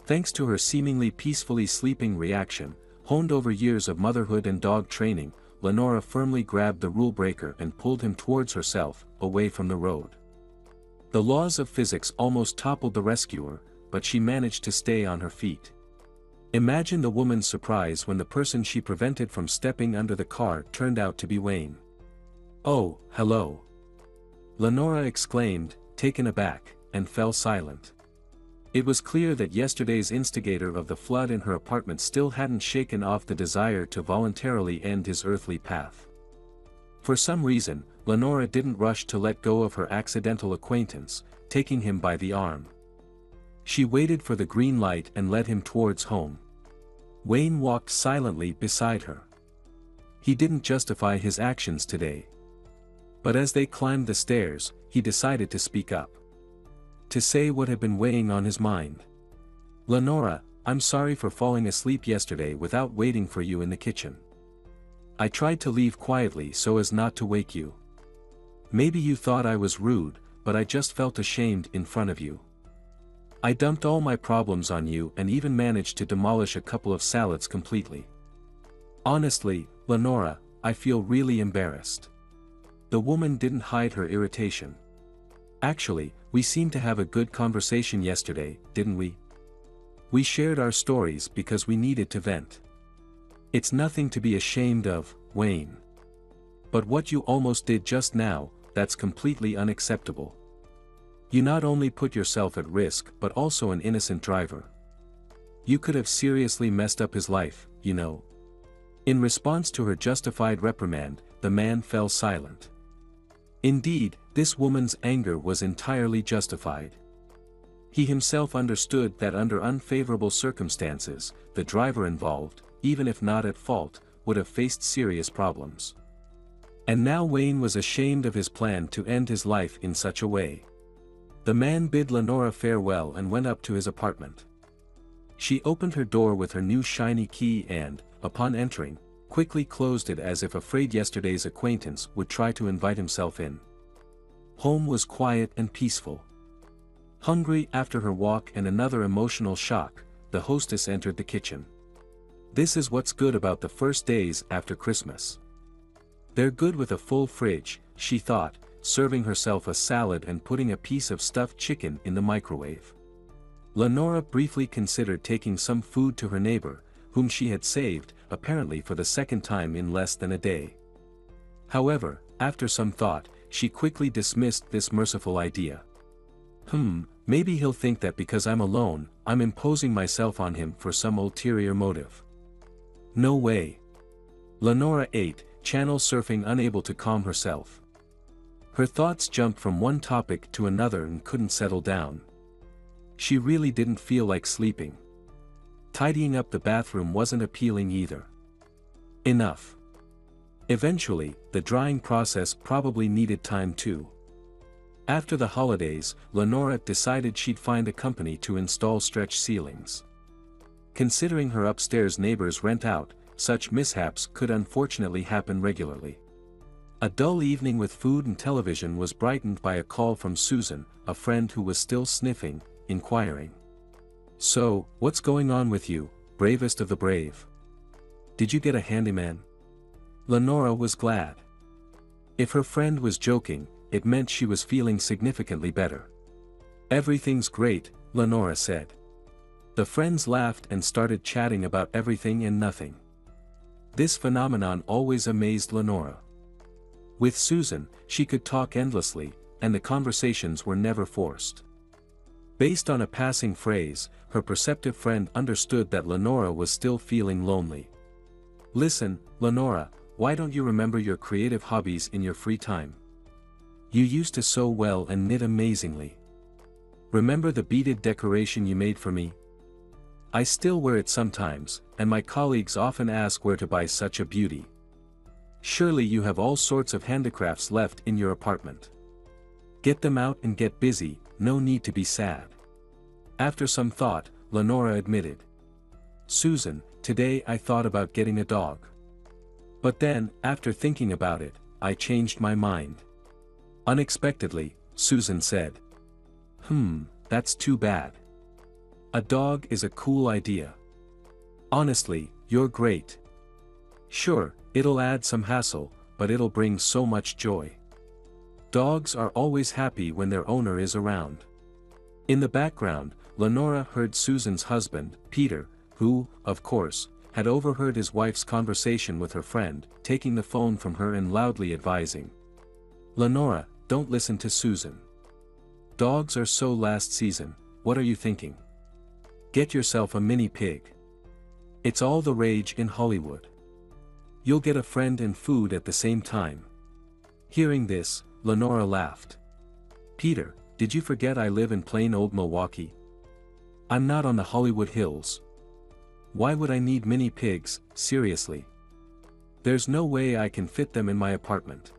Thanks to her seemingly peacefully sleeping reaction, honed over years of motherhood and dog training, Lenora firmly grabbed the rule breaker and pulled him towards herself, away from the road. The laws of physics almost toppled the rescuer, but she managed to stay on her feet. Imagine the woman's surprise when the person she prevented from stepping under the car turned out to be Wayne. "Oh, hello," Lenora exclaimed, taken aback, and fell silent. It was clear that yesterday's instigator of the flood in her apartment still hadn't shaken off the desire to voluntarily end his earthly path. For some reason, Lenora didn't rush to let go of her accidental acquaintance, taking him by the arm. She waited for the green light and led him towards home. Wayne walked silently beside her. He didn't justify his actions today. But as they climbed the stairs, he decided to speak up. To say what had been weighing on his mind. "Lenora, I'm sorry for falling asleep yesterday without waiting for you in the kitchen. I tried to leave quietly so as not to wake you. Maybe you thought I was rude, but I just felt ashamed in front of you. I dumped all my problems on you and even managed to demolish a couple of salads completely. Honestly, Lenora, I feel really embarrassed." The woman didn't hide her irritation. "Actually, we seemed to have a good conversation yesterday, didn't we? We shared our stories because we needed to vent. It's nothing to be ashamed of, Wayne. But what you almost did just now, that's completely unacceptable. You not only put yourself at risk but also an innocent driver. You could have seriously messed up his life, you know." In response to her justified reprimand, the man fell silent. Indeed, this woman's anger was entirely justified. He himself understood that under unfavorable circumstances, the driver involved, even if not at fault, would have faced serious problems. And now Wayne was ashamed of his plan to end his life in such a way. The man bid Lenora farewell and went up to his apartment. She opened her door with her new shiny key and, upon entering, quickly closed it as if afraid yesterday's acquaintance would try to invite himself in. Home was quiet and peaceful. Hungry after her walk and another emotional shock, the hostess entered the kitchen. This is what's good about the first days after Christmas. They're good with a full fridge, she thought, serving herself a salad and putting a piece of stuffed chicken in the microwave. Lenora briefly considered taking some food to her neighbor, whom she had saved, apparently for the second time in less than a day. However, after some thought, she quickly dismissed this merciful idea. Maybe he'll think that because I'm alone, I'm imposing myself on him for some ulterior motive. No way. Lenora ate, channel surfing, unable to calm herself. Her thoughts jumped from one topic to another and couldn't settle down. She really didn't feel like sleeping. Tidying up the bathroom wasn't appealing either. Enough. Eventually, the drying process probably needed time too. After the holidays, Lenora decided she'd find a company to install stretch ceilings. Considering her upstairs neighbors rent out, such mishaps could unfortunately happen regularly. A dull evening with food and television was brightened by a call from Susan, a friend who was still sniffing, inquiring. "So, what's going on with you, bravest of the brave? Did you get a handyman?" Lenora was glad. If her friend was joking, it meant she was feeling significantly better. "Everything's great," Lenora said. The friends laughed and started chatting about everything and nothing. This phenomenon always amazed Lenora. With Susan, she could talk endlessly, and the conversations were never forced. Based on a passing phrase, her perceptive friend understood that Lenora was still feeling lonely. "Listen, Lenora, why don't you remember your creative hobbies in your free time? You used to sew well and knit amazingly. Remember the beaded decoration you made for me? I still wear it sometimes, and my colleagues often ask where to buy such a beauty. Surely you have all sorts of handicrafts left in your apartment. Get them out and get busy, no need to be sad." After some thought, Lenora admitted. "Susan, today I thought about getting a dog. But then, after thinking about it, I changed my mind. Unexpectedly, Susan said. That's too bad. A dog is a cool idea. Honestly, you're great. Sure, it'll add some hassle, but it'll bring so much joy. Dogs are always happy when their owner is around. In the background, Lenora heard Susan's husband, Peter, who, of course, had overheard his wife's conversation with her friend, taking the phone from her and loudly advising. Lenora, don't listen to Susan. Dogs are so last season, what are you thinking? Get yourself a mini pig. It's all the rage in Hollywood. You'll get a friend and food at the same time. Hearing this, Lenora laughed. Peter, did you forget I live in plain old Milwaukee? I'm not on the Hollywood Hills. Why would I need mini pigs, seriously? There's no way I can fit them in my apartment.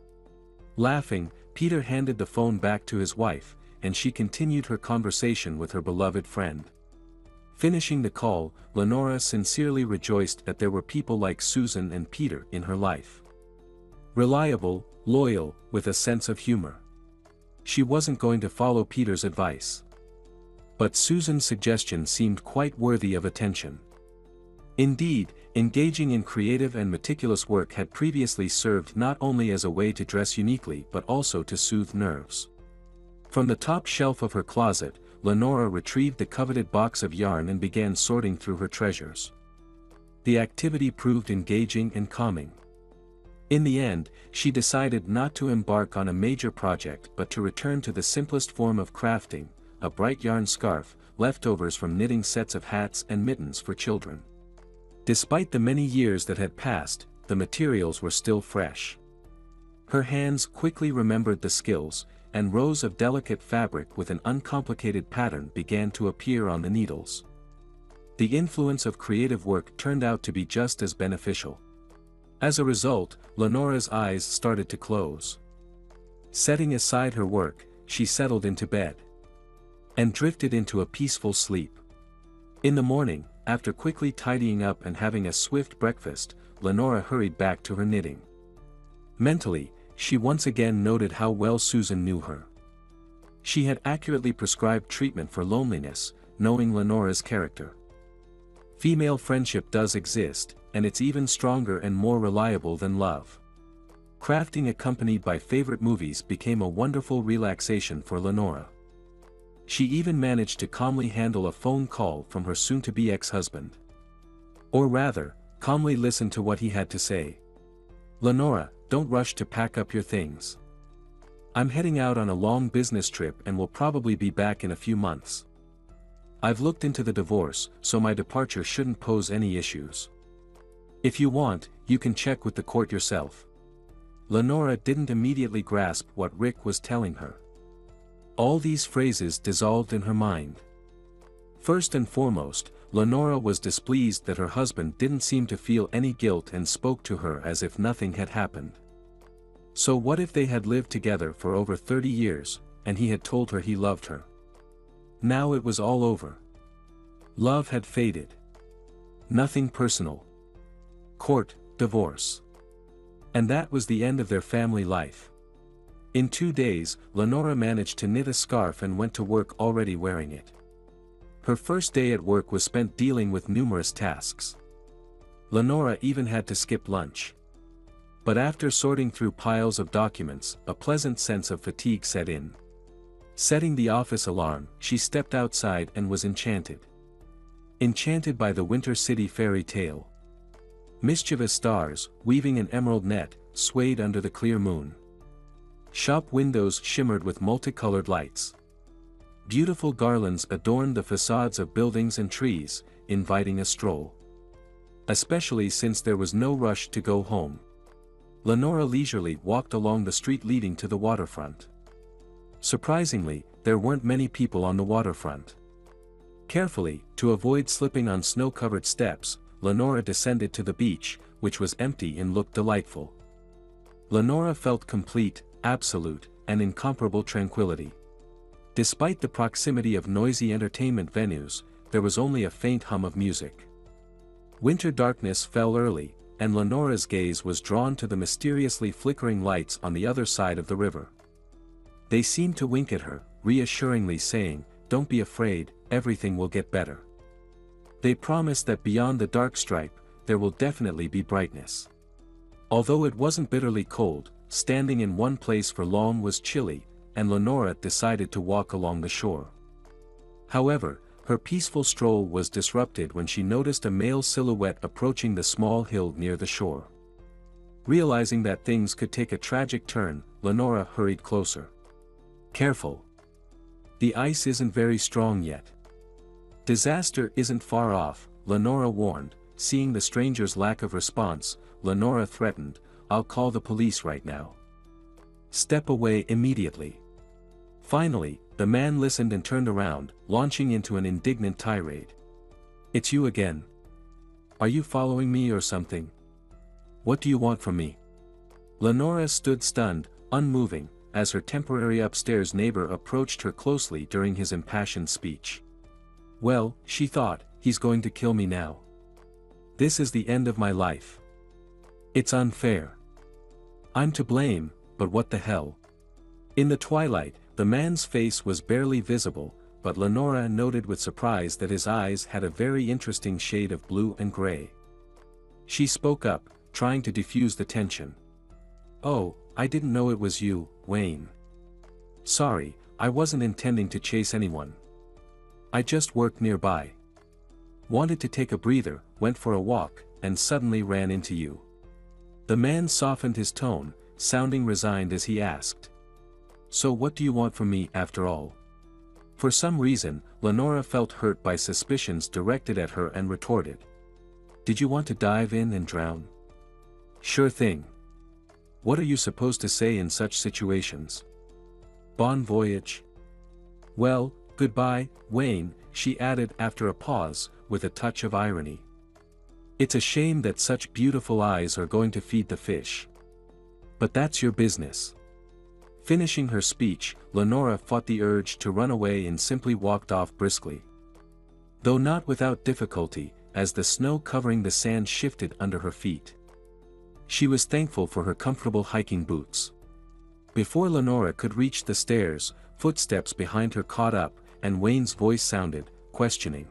Laughing, Peter handed the phone back to his wife, and she continued her conversation with her beloved friend. Finishing the call, Lenora sincerely rejoiced that there were people like Susan and Peter in her life. Reliable, loyal, with a sense of humor. She wasn't going to follow Peter's advice. But Susan's suggestion seemed quite worthy of attention. Indeed, engaging in creative and meticulous work had previously served not only as a way to dress uniquely but also to soothe nerves. From the top shelf of her closet, Lenora retrieved the coveted box of yarn and began sorting through her treasures. The activity proved engaging and calming. In the end, she decided not to embark on a major project but to return to the simplest form of crafting, a bright yarn scarf, leftovers from knitting sets of hats and mittens for children. Despite the many years that had passed, the materials were still fresh. Her hands quickly remembered the skills, and rows of delicate fabric with an uncomplicated pattern began to appear on the needles. The influence of creative work turned out to be just as beneficial. As a result, Lenora's eyes started to close. Setting aside her work, she settled into bed and drifted into a peaceful sleep. In the morning, after quickly tidying up and having a swift breakfast, Lenora hurried back to her knitting. Mentally, she once again noted how well Susan knew her. She had accurately prescribed treatment for loneliness, knowing Lenora's character. Female friendship does exist, and it's even stronger and more reliable than love. Crafting accompanied by favorite movies became a wonderful relaxation for Lenora. She even managed to calmly handle a phone call from her soon-to-be ex-husband. Or rather, calmly listen to what he had to say. Lenora, don't rush to pack up your things. I'm heading out on a long business trip and will probably be back in a few months. I've looked into the divorce, so my departure shouldn't pose any issues. If you want, you can check with the court yourself. Lenora didn't immediately grasp what Rick was telling her. All these phrases dissolved in her mind. First and foremost, Lenora was displeased that her husband didn't seem to feel any guilt and spoke to her as if nothing had happened. So what if they had lived together for over 30 years, and he had told her he loved her? Now it was all over. Love had faded. Nothing personal. Court, divorce. And that was the end of their family life. In 2 days, Lenora managed to knit a scarf and went to work already wearing it. Her first day at work was spent dealing with numerous tasks. Lenora even had to skip lunch. But after sorting through piles of documents, a pleasant sense of fatigue set in. Setting the office alarm, she stepped outside and was enchanted. Enchanted by the Winter City fairy tale. Mischievous stars, weaving an emerald net, swayed under the clear moon. Shop windows shimmered with multicolored lights. Beautiful garlands adorned the facades of buildings and trees, inviting a stroll. Especially since there was no rush to go home. Lenora leisurely walked along the street leading to the waterfront. Surprisingly, there weren't many people on the waterfront. Carefully, to avoid slipping on snow-covered steps, Lenora descended to the beach, which was empty and looked delightful. Lenora felt complete, absolute, and incomparable tranquility. Despite the proximity of noisy entertainment venues, there was only a faint hum of music. Winter darkness fell early, and Lenora's gaze was drawn to the mysteriously flickering lights on the other side of the river. They seemed to wink at her, reassuringly saying, "Don't be afraid, everything will get better." They promised that beyond the dark stripe, there will definitely be brightness. Although it wasn't bitterly cold, standing in one place for long was chilly, and Lenora decided to walk along the shore. However, her peaceful stroll was disrupted when she noticed a male silhouette approaching the small hill near the shore. Realizing that things could take a tragic turn, Lenora hurried closer. "Careful. The ice isn't very strong yet." "Disaster isn't far off," Lenora warned. Seeing the stranger's lack of response, Lenora threatened, "I'll call the police right now. Step away immediately." Finally, the man listened and turned around, launching into an indignant tirade. "It's you again. Are you following me or something? What do you want from me?" Lenora stood stunned, unmoving, as her temporary upstairs neighbor approached her closely during his impassioned speech. Well, she thought, he's going to kill me now. This is the end of my life. It's unfair. I'm to blame, but what the hell? In the twilight, the man's face was barely visible, but Lenora noted with surprise that his eyes had a very interesting shade of blue and gray. She spoke up, trying to diffuse the tension. "Oh, I didn't know it was you, Wayne. Sorry, I wasn't intending to chase anyone. I just worked nearby. Wanted to take a breather, went for a walk, and suddenly ran into you." The man softened his tone, sounding resigned as he asked, "So what do you want from me after all?" For some reason, Lenora felt hurt by suspicions directed at her and retorted, "Did you want to dive in and drown?" "Sure thing. What are you supposed to say in such situations? Bon voyage?" "Well, goodbye, Wayne," she added after a pause, with a touch of irony. "It's a shame that such beautiful eyes are going to feed the fish. But that's your business." Finishing her speech, Lenora fought the urge to run away and simply walked off briskly. Though not without difficulty, as the snow covering the sand shifted under her feet. She was thankful for her comfortable hiking boots. Before Lenora could reach the stairs, footsteps behind her caught up, and Wayne's voice sounded, questioning.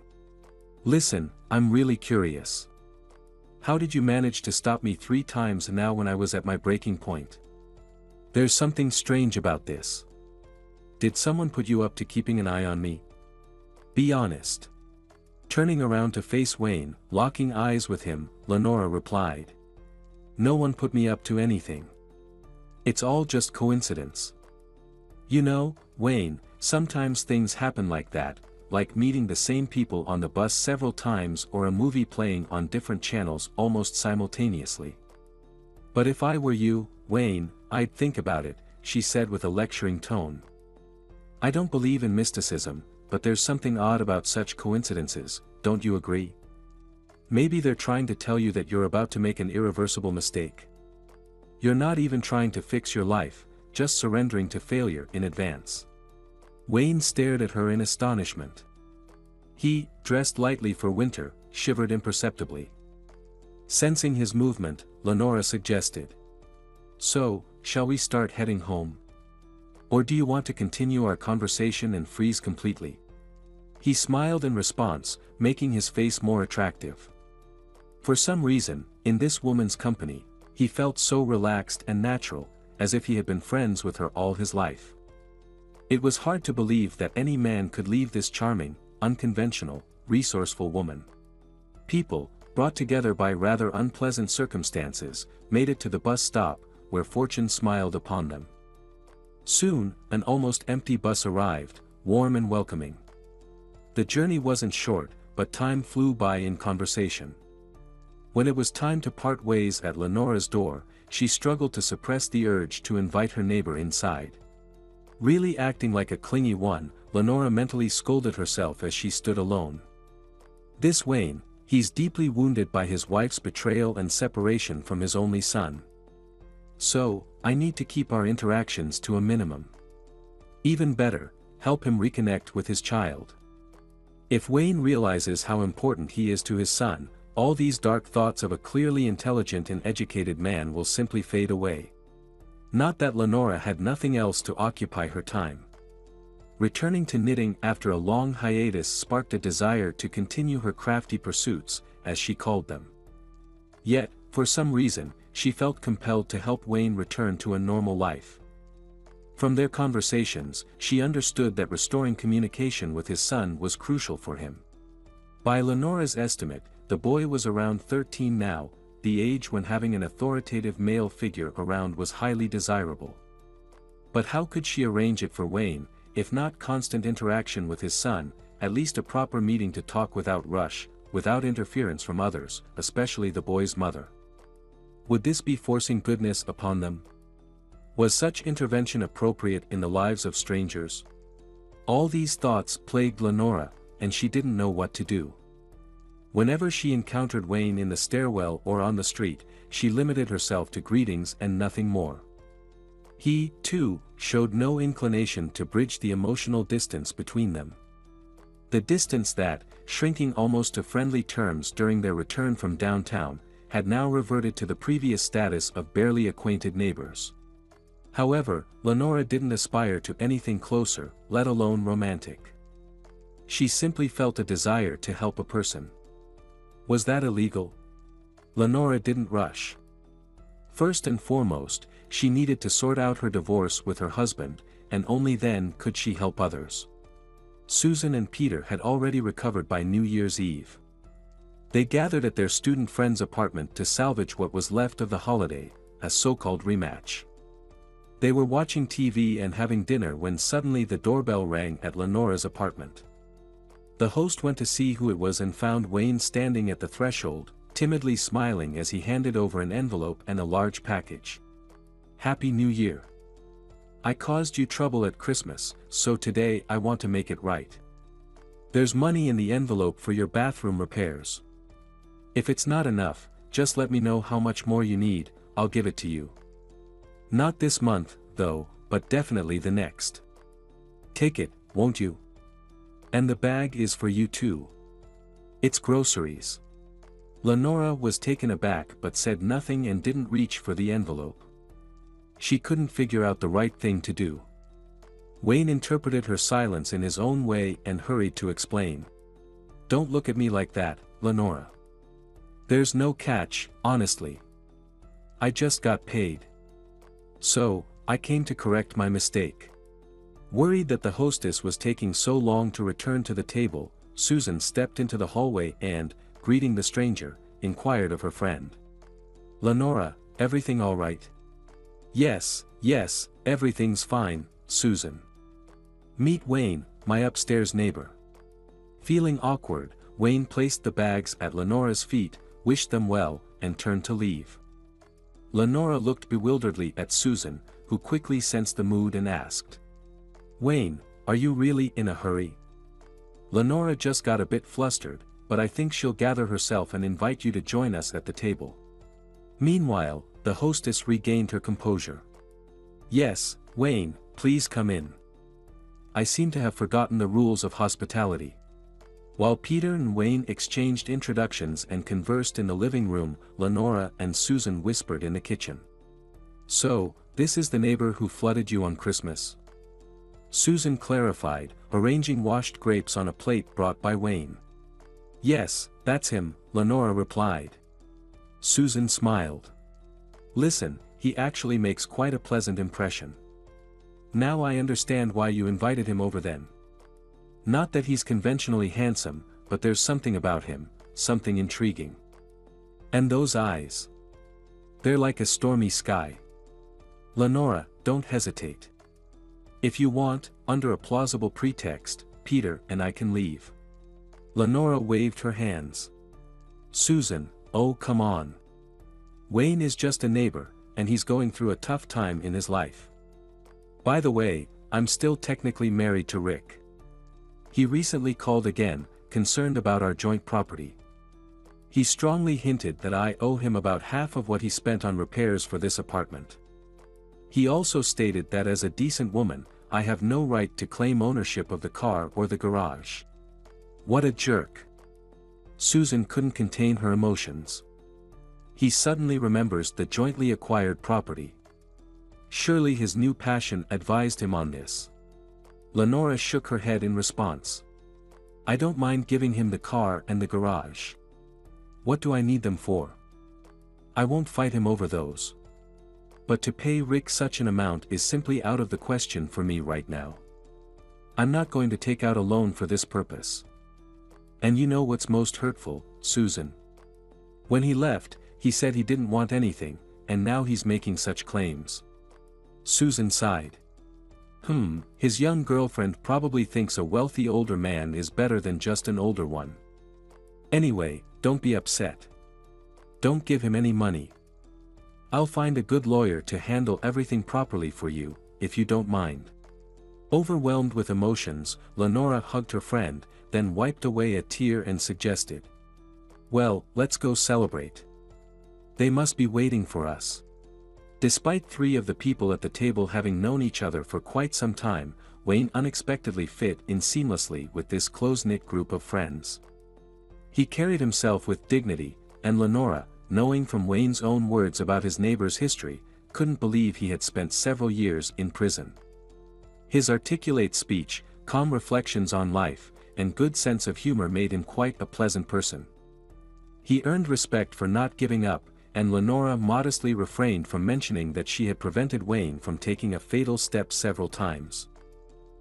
"Listen, I'm really curious. How did you manage to stop me 3 times now when I was at my breaking point? There's something strange about this. Did someone put you up to keeping an eye on me? Be honest." Turning around to face Wayne, locking eyes with him, Lenora replied. "No one put me up to anything. It's all just coincidence. You know, Wayne, sometimes things happen like that, like meeting the same people on the bus several times or a movie playing on different channels almost simultaneously. But if I were you, Wayne, I'd think about it," she said with a lecturing tone. "I don't believe in mysticism, but there's something odd about such coincidences, don't you agree? Maybe they're trying to tell you that you're about to make an irreversible mistake. You're not even trying to fix your life, just surrendering to failure in advance." Wayne stared at her in astonishment. He, dressed lightly for winter, shivered imperceptibly. Sensing his movement, Lenora suggested, "So, shall we start heading home? Or do you want to continue our conversation and freeze completely?" He smiled in response, making his face more attractive. For some reason, in this woman's company, he felt so relaxed and natural, as if he had been friends with her all his life. It was hard to believe that any man could leave this charming, unconventional, resourceful woman. People, brought together by rather unpleasant circumstances, made it to the bus stop, where fortune smiled upon them. Soon, an almost empty bus arrived, warm and welcoming. The journey wasn't short, but time flew by in conversation. When it was time to part ways at Lenora's door, she struggled to suppress the urge to invite her neighbor inside. Really acting like a clingy one, Lenora mentally scolded herself as she stood alone. This Wayne, he's deeply wounded by his wife's betrayal and separation from his only son. So, I need to keep our interactions to a minimum. Even better, help him reconnect with his child. If Wayne realizes how important he is to his son, all these dark thoughts of a clearly intelligent and educated man will simply fade away. Not that Lenora had nothing else to occupy her time. Returning to knitting after a long hiatus sparked a desire to continue her crafty pursuits, as she called them. Yet, for some reason, she felt compelled to help Wayne return to a normal life. From their conversations, she understood that restoring communication with his son was crucial for him. By Lenora's estimate, the boy was around 13 now, the age when having an authoritative male figure around was highly desirable. But how could she arrange it for Wayne, if not constant interaction with his son, at least a proper meeting to talk without rush, without interference from others, especially the boy's mother? Would this be forcing goodness upon them? Was such intervention appropriate in the lives of strangers? All these thoughts plagued Lenora, and she didn't know what to do. Whenever she encountered Wayne in the stairwell or on the street, she limited herself to greetings and nothing more. He, too, showed no inclination to bridge the emotional distance between them. The distance that, shrinking almost to friendly terms during their return from downtown, had now reverted to the previous status of barely acquainted neighbors. However, Lenora didn't aspire to anything closer, let alone romantic. She simply felt a desire to help a person. Was that illegal? Lenora didn't rush. First and foremost, she needed to sort out her divorce with her husband, and only then could she help others. Susan and Peter had already recovered by New Year's Eve. They gathered at their student friend's apartment to salvage what was left of the holiday, a so-called rematch. They were watching TV and having dinner when suddenly the doorbell rang at Lenora's apartment. The host went to see who it was and found Wayne standing at the threshold, timidly smiling as he handed over an envelope and a large package. "Happy New Year. I caused you trouble at Christmas, so today I want to make it right. There's money in the envelope for your bathroom repairs. If it's not enough, just let me know how much more you need, I'll give it to you. Not this month, though, but definitely the next. Take it, won't you? And the bag is for you too. It's groceries." Lenora was taken aback but said nothing and didn't reach for the envelope. She couldn't figure out the right thing to do. Wayne interpreted her silence in his own way and hurried to explain. "Don't look at me like that, Lenora. There's no catch, honestly. I just got paid. So, I came to correct my mistake." Worried that the hostess was taking so long to return to the table, Susan stepped into the hallway and, greeting the stranger, inquired of her friend. "Lenora, everything all right?" Yes, everything's fine, Susan. Meet Wayne, my upstairs neighbor." Feeling awkward, Wayne placed the bags at Lenora's feet, wished them well, and turned to leave. Lenora looked bewilderedly at Susan, who quickly sensed the mood and asked, "Wayne, are you really in a hurry?" Lenora just got a bit flustered, but I think she'll gather herself and invite you to join us at the table. Meanwhile, the hostess regained her composure. "Yes, Wayne, please come in. I seem to have forgotten the rules of hospitality." While Peter and Wayne exchanged introductions and conversed in the living room, Lenora and Susan whispered in the kitchen. "So, this is the neighbor who flooded you on Christmas?" Susan clarified, arranging washed grapes on a plate brought by Wayne. "Yes, that's him," Lenora replied. Susan smiled. "Listen, he actually makes quite a pleasant impression. Now I understand why you invited him over then. Not that he's conventionally handsome, but there's something about him, something intriguing. And those eyes. They're like a stormy sky. Lenora, don't hesitate. If you want, under a plausible pretext, Peter and I can leave." Lenora waved her hands. "Susan, oh come on. Wayne is just a neighbor, and he's going through a tough time in his life. By the way, I'm still technically married to Rick. He recently called again, concerned about our joint property. He strongly hinted that I owe him about half of what he spent on repairs for this apartment. He also stated that as a decent woman, I have no right to claim ownership of the car or the garage. What a jerk. Susan couldn't contain her emotions. He suddenly remembers the jointly acquired property. Surely his new passion advised him on this. Lenora shook her head in response. I don't mind giving him the car and the garage. What do I need them for? I won't fight him over those. But to pay Rick such an amount is simply out of the question for me right now. I'm not going to take out a loan for this purpose. And you know what's most hurtful, Susan? When he left, he said he didn't want anything, and now he's making such claims. Susan sighed. His young girlfriend probably thinks a wealthy older man is better than just an older one. Anyway, don't be upset. Don't give him any money. I'll find a good lawyer to handle everything properly for you, if you don't mind. Overwhelmed with emotions, Lenora hugged her friend, then wiped away a tear and suggested. Well, let's go celebrate. They must be waiting for us. Despite three of the people at the table having known each other for quite some time, Wayne unexpectedly fit in seamlessly with this close-knit group of friends. He carried himself with dignity, and Lenora, knowing from Wayne's own words about his neighbor's history, couldn't believe he had spent several years in prison. His articulate speech, calm reflections on life, and good sense of humor made him quite a pleasant person. He earned respect for not giving up, and Lenora modestly refrained from mentioning that she had prevented Wayne from taking a fatal step several times.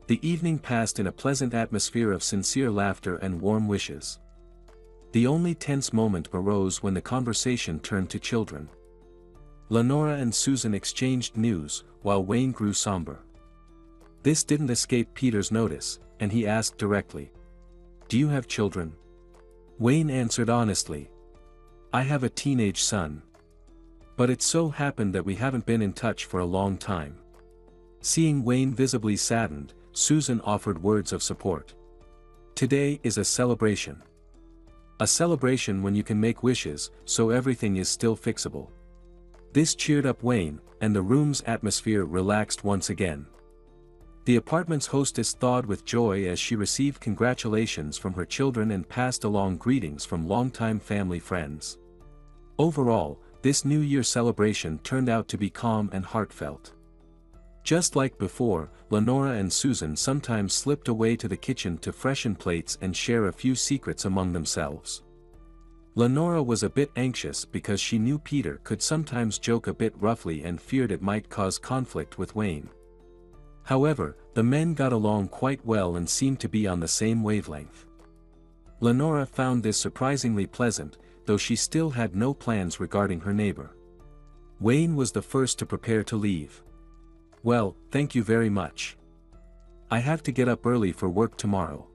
The evening passed in a pleasant atmosphere of sincere laughter and warm wishes. The only tense moment arose when the conversation turned to children. Lenora and Susan exchanged news, while Wayne grew somber. This didn't escape Peter's notice, and he asked directly. Do you have children? Wayne answered honestly. I have a teenage son. But it so happened that we haven't been in touch for a long time. Seeing Wayne visibly saddened, Susan offered words of support. Today is a celebration. A celebration when you can make wishes, so everything is still fixable. This cheered up Wayne, and the room's atmosphere relaxed once again. The apartment's hostess thawed with joy as she received congratulations from her children and passed along greetings from longtime family friends. Overall, this New Year celebration turned out to be calm and heartfelt. Just like before, Lenora and Susan sometimes slipped away to the kitchen to freshen plates and share a few secrets among themselves. Lenora was a bit anxious because she knew Peter could sometimes joke a bit roughly and feared it might cause conflict with Wayne. However, the men got along quite well and seemed to be on the same wavelength. Lenora found this surprisingly pleasant, though she still had no plans regarding her neighbor. Wayne was the first to prepare to leave. Well, thank you very much. I have to get up early for work tomorrow.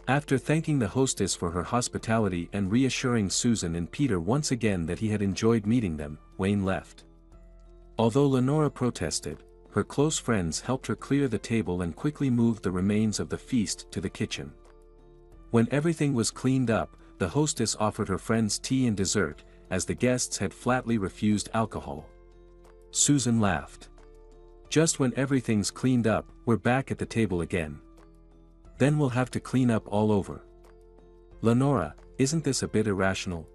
After thanking the hostess for her hospitality and reassuring Susan and Peter once again that he had enjoyed meeting them, Wayne left. Although Lenora protested, her close friends helped her clear the table and quickly moved the remains of the feast to the kitchen. When everything was cleaned up, the hostess offered her friends tea and dessert, as the guests had flatly refused alcohol. Susan laughed. Just when everything's cleaned up, we're back at the table again. Then we'll have to clean up all over. Lenora, isn't this a bit irrational?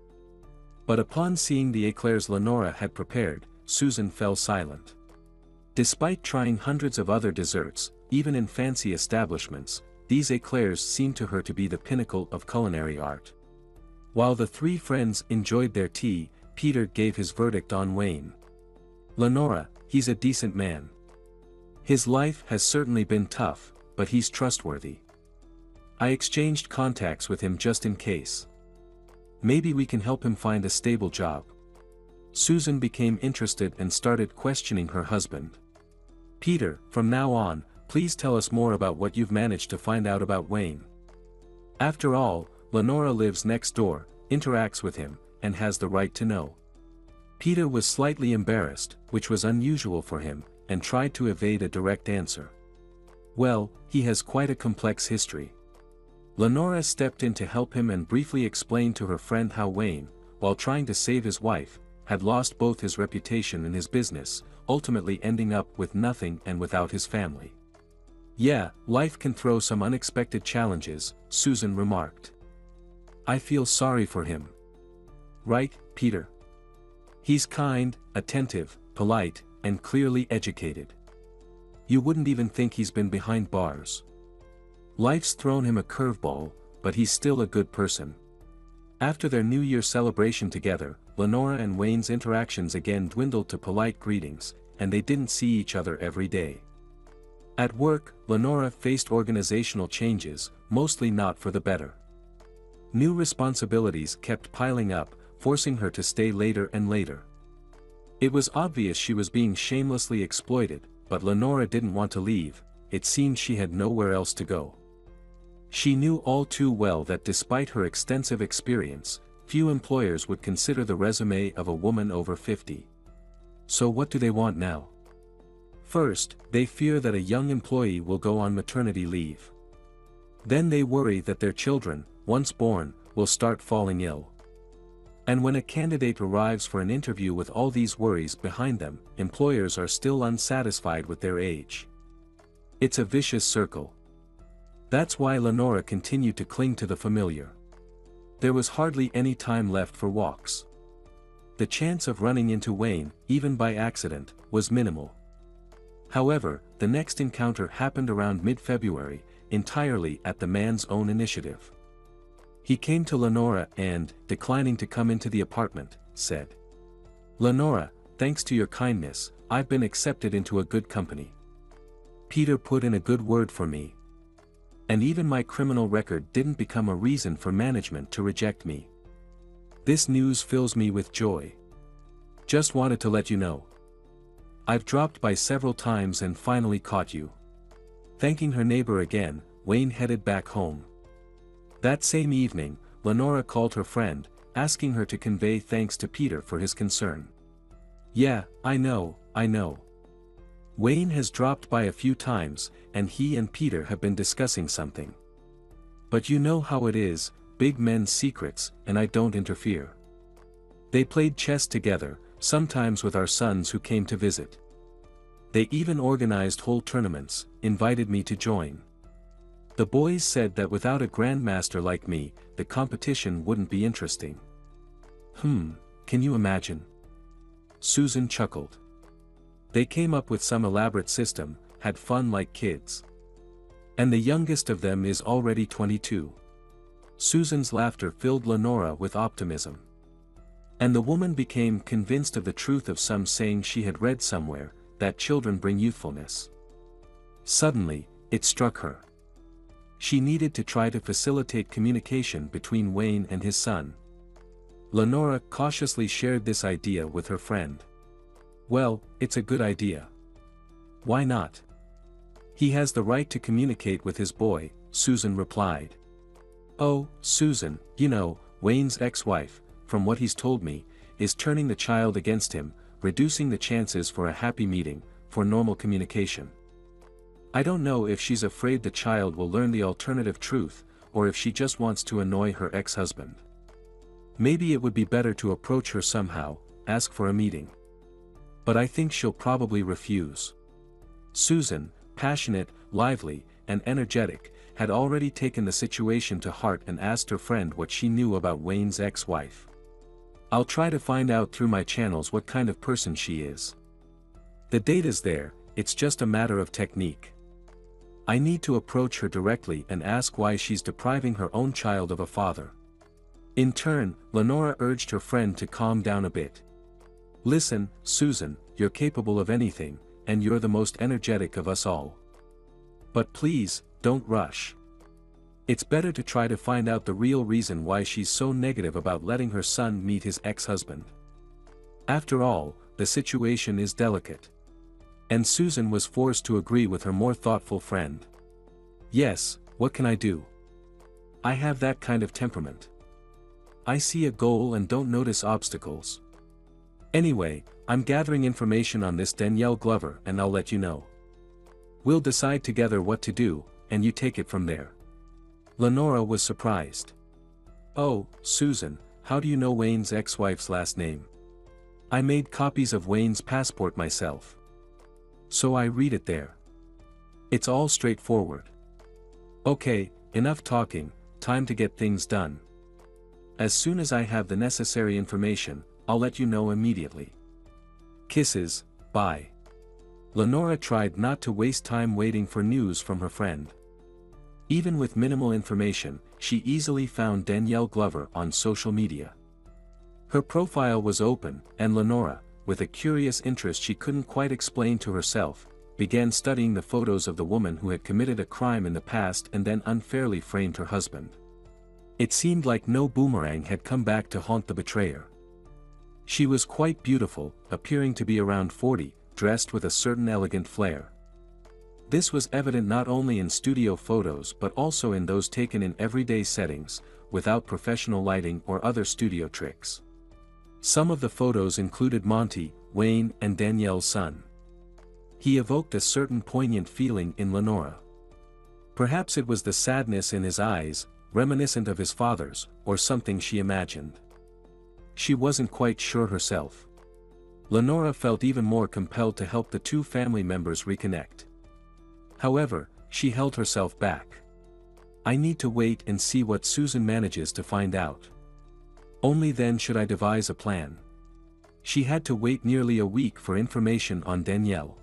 But upon seeing the eclairs Lenora had prepared, Susan fell silent. Despite trying hundreds of other desserts, even in fancy establishments, these eclairs seemed to her to be the pinnacle of culinary art. While the three friends enjoyed their tea, Peter gave his verdict on Wayne. Lenora, he's a decent man. His life has certainly been tough, but he's trustworthy. I exchanged contacts with him just in case. Maybe we can help him find a stable job. Susan became interested and started questioning her husband. Peter, from now on, please tell us more about what you've managed to find out about Wayne. After all, Lenora lives next door, interacts with him, and has the right to know. Peter was slightly embarrassed, which was unusual for him, and tried to evade a direct answer. Well, he has quite a complex history. Lenora stepped in to help him and briefly explained to her friend how Wayne, while trying to save his wife, had lost both his reputation and his business, ultimately ending up with nothing and without his family. Yeah, life can throw some unexpected challenges, Susan remarked. I feel sorry for him. Right, Peter? He's kind, attentive, polite, and clearly educated. You wouldn't even think he's been behind bars. Life's thrown him a curveball, but he's still a good person. After their New Year celebration together, Lenora and Wayne's interactions again dwindled to polite greetings, and they didn't see each other every day. At work, Lenora faced organizational changes, mostly not for the better. New responsibilities kept piling up, forcing her to stay later and later. It was obvious she was being shamelessly exploited, but Lenora didn't want to leave. It seemed she had nowhere else to go. She knew all too well that despite her extensive experience, few employers would consider the resume of a woman over 50. So what do they want now? First, they fear that a young employee will go on maternity leave. Then they worry that their children, once born, will start falling ill. And when a candidate arrives for an interview with all these worries behind them, employers are still unsatisfied with their age. It's a vicious circle. That's why Lenora continued to cling to the familiar. There was hardly any time left for walks. The chance of running into Wayne, even by accident, was minimal. However, the next encounter happened around mid-February, entirely at the man's own initiative. He came to Lenora and, declining to come into the apartment, said, "Lenora, thanks to your kindness, I've been accepted into a good company. Peter put in a good word for me. And even my criminal record didn't become a reason for management to reject me. This news fills me with joy. Just wanted to let you know. I've dropped by several times and finally caught you." Thanking her neighbor again, Wayne headed back home. That same evening, Lenora called her friend, asking her to convey thanks to Peter for his concern. "Yeah, I know. Wayne has dropped by a few times, and he and Peter have been discussing something. But you know how it is, big men's secrets, and I don't interfere. They played chess together, sometimes with our sons who came to visit. They even organized whole tournaments, invited me to join. The boys said that without a grandmaster like me, the competition wouldn't be interesting." Can you imagine? Susan chuckled. They came up with some elaborate system, had fun like kids. And the youngest of them is already 22. Susan's laughter filled Lenora with optimism. And the woman became convinced of the truth of some saying she had read somewhere, that children bring youthfulness. Suddenly, it struck her. She needed to try to facilitate communication between Wayne and his son. Lenora cautiously shared this idea with her friend. "Well, it's a good idea. Why not? He has the right to communicate with his boy," Susan replied. "Oh, Susan, you know, Wayne's ex-wife, from what he's told me, is turning the child against him, reducing the chances for a happy meeting, for normal communication. I don't know if she's afraid the child will learn the alternative truth, or if she just wants to annoy her ex-husband. Maybe it would be better to approach her somehow, ask for a meeting. But I think she'll probably refuse." Susan, passionate, lively, and energetic, had already taken the situation to heart and asked her friend what she knew about Wayne's ex-wife. "I'll try to find out through my channels what kind of person she is. The data's there, it's just a matter of technique. I need to approach her directly and ask why she's depriving her own child of a father." In turn, Lenora urged her friend to calm down a bit. "Listen, Susan, you're capable of anything, and you're the most energetic of us all. But please, don't rush. It's better to try to find out the real reason why she's so negative about letting her son meet his ex-husband. After all, the situation is delicate." And Susan was forced to agree with her more thoughtful friend. "Yes, what can I do? I have that kind of temperament. I see a goal and don't notice obstacles. Anyway, I'm gathering information on this Danielle Glover and I'll let you know. We'll decide together what to do, and you take it from there." Lenora was surprised. "Oh, Susan, how do you know Wayne's ex-wife's last name? I made copies of Wayne's passport myself. So I read it there. It's all straightforward. Okay, enough talking, time to get things done. As soon as I have the necessary information, I'll let you know immediately. Kisses, bye. Lenora tried not to waste time waiting for news from her friend. Even with minimal information, she easily found Danielle Glover on social media. Her profile was open, and Lenora, with a curious interest she couldn't quite explain to herself, began studying the photos of the woman who had committed a crime in the past and then unfairly framed her husband. It seemed like no boomerang had come back to haunt the betrayer. She was quite beautiful, appearing to be around 40, dressed with a certain elegant flair. This was evident not only in studio photos but also in those taken in everyday settings, without professional lighting or other studio tricks. Some of the photos included Monty, Wayne, and Danielle's son. He evoked a certain poignant feeling in Lenora. Perhaps it was the sadness in his eyes, reminiscent of his father's, or something she imagined. She wasn't quite sure herself. Lenora felt even more compelled to help the two family members reconnect. However, she held herself back. I need to wait and see what Susan manages to find out. Only then should I devise a plan. She had to wait nearly a week for information on Danielle.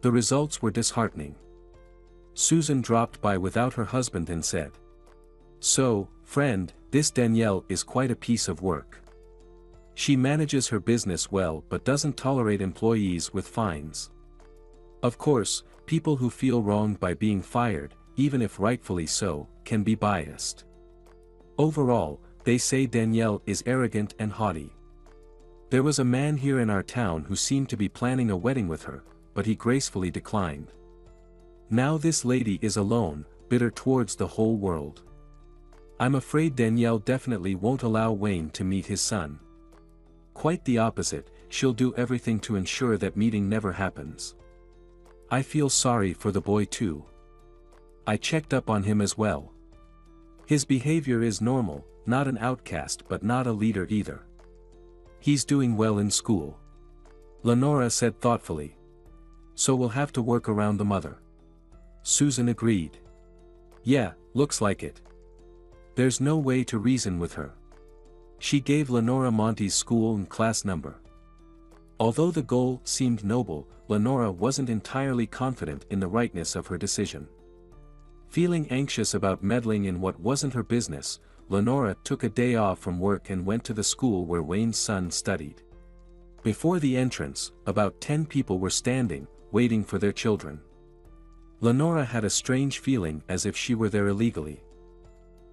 The results were disheartening. Susan dropped by without her husband and said, "So, friend, this Danielle is quite a piece of work. She manages her business well but doesn't tolerate employees with fines. Of course, people who feel wronged by being fired, even if rightfully so, can be biased. Overall, they say Danielle is arrogant and haughty. There was a man here in our town who seemed to be planning a wedding with her, but he gracefully declined. Now this lady is alone, bitter towards the whole world. I'm afraid Danielle definitely won't allow Wayne to meet his son. Quite the opposite, she'll do everything to ensure that meeting never happens. I feel sorry for the boy too. I checked up on him as well. His behavior is normal, not an outcast but not a leader either. He's doing well in school." Lenora said thoughtfully. "So we'll have to work around the mother." Susan agreed. "Yeah, looks like it. There's no way to reason with her." She gave Lenora Monty's school and class number. Although the goal seemed noble, Lenora wasn't entirely confident in the rightness of her decision. Feeling anxious about meddling in what wasn't her business, Lenora took a day off from work and went to the school where Wayne's son studied. Before the entrance, about 10 people were standing, waiting for their children. Lenora had a strange feeling as if she were there illegally.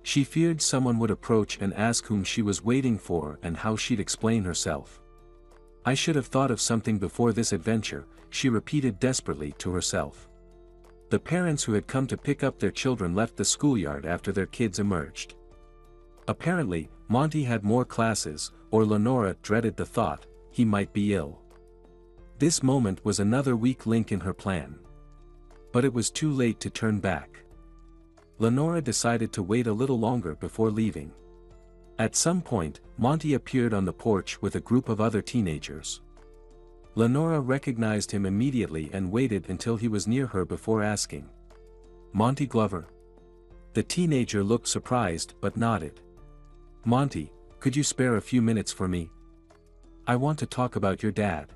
She feared someone would approach and ask whom she was waiting for and how she'd explain herself. "I should have thought of something before this adventure," she repeated desperately to herself. The parents who had come to pick up their children left the schoolyard after their kids emerged. Apparently, Monty had more classes, or Lenora dreaded the thought, he might be ill. This moment was another weak link in her plan. But it was too late to turn back. Lenora decided to wait a little longer before leaving. At some point, Monty appeared on the porch with a group of other teenagers. Lenora recognized him immediately and waited until he was near her before asking, "Monty Glover?" The teenager looked surprised but nodded. "Monty, could you spare a few minutes for me? I want to talk about your dad.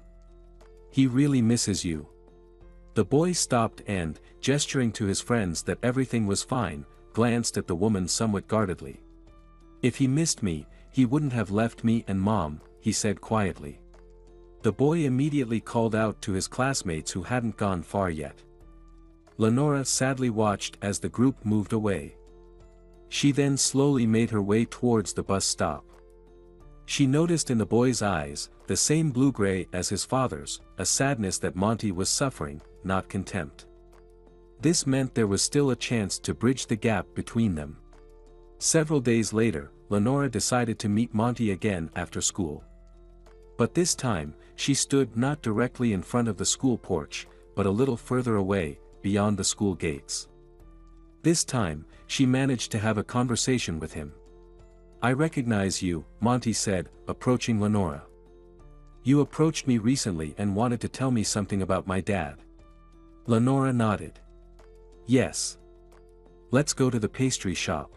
He really misses you." The boy stopped and, gesturing to his friends that everything was fine, glanced at the woman somewhat guardedly. "If he missed me, he wouldn't have left me and Mom," he said quietly. The boy immediately called out to his classmates who hadn't gone far yet. Lenora sadly watched as the group moved away. She then slowly made her way towards the bus stop. She noticed in the boy's eyes, the same blue-gray as his father's, a sadness that Monty was suffering, not contempt. This meant there was still a chance to bridge the gap between them. Several days later, Lenora decided to meet Monty again after school. But this time, she stood not directly in front of the school porch, but a little further away, beyond the school gates. This time, she managed to have a conversation with him. "I recognize you," Monty said, approaching Lenora. "You approached me recently and wanted to tell me something about my dad." Lenora nodded. "Yes. Let's go to the pastry shop.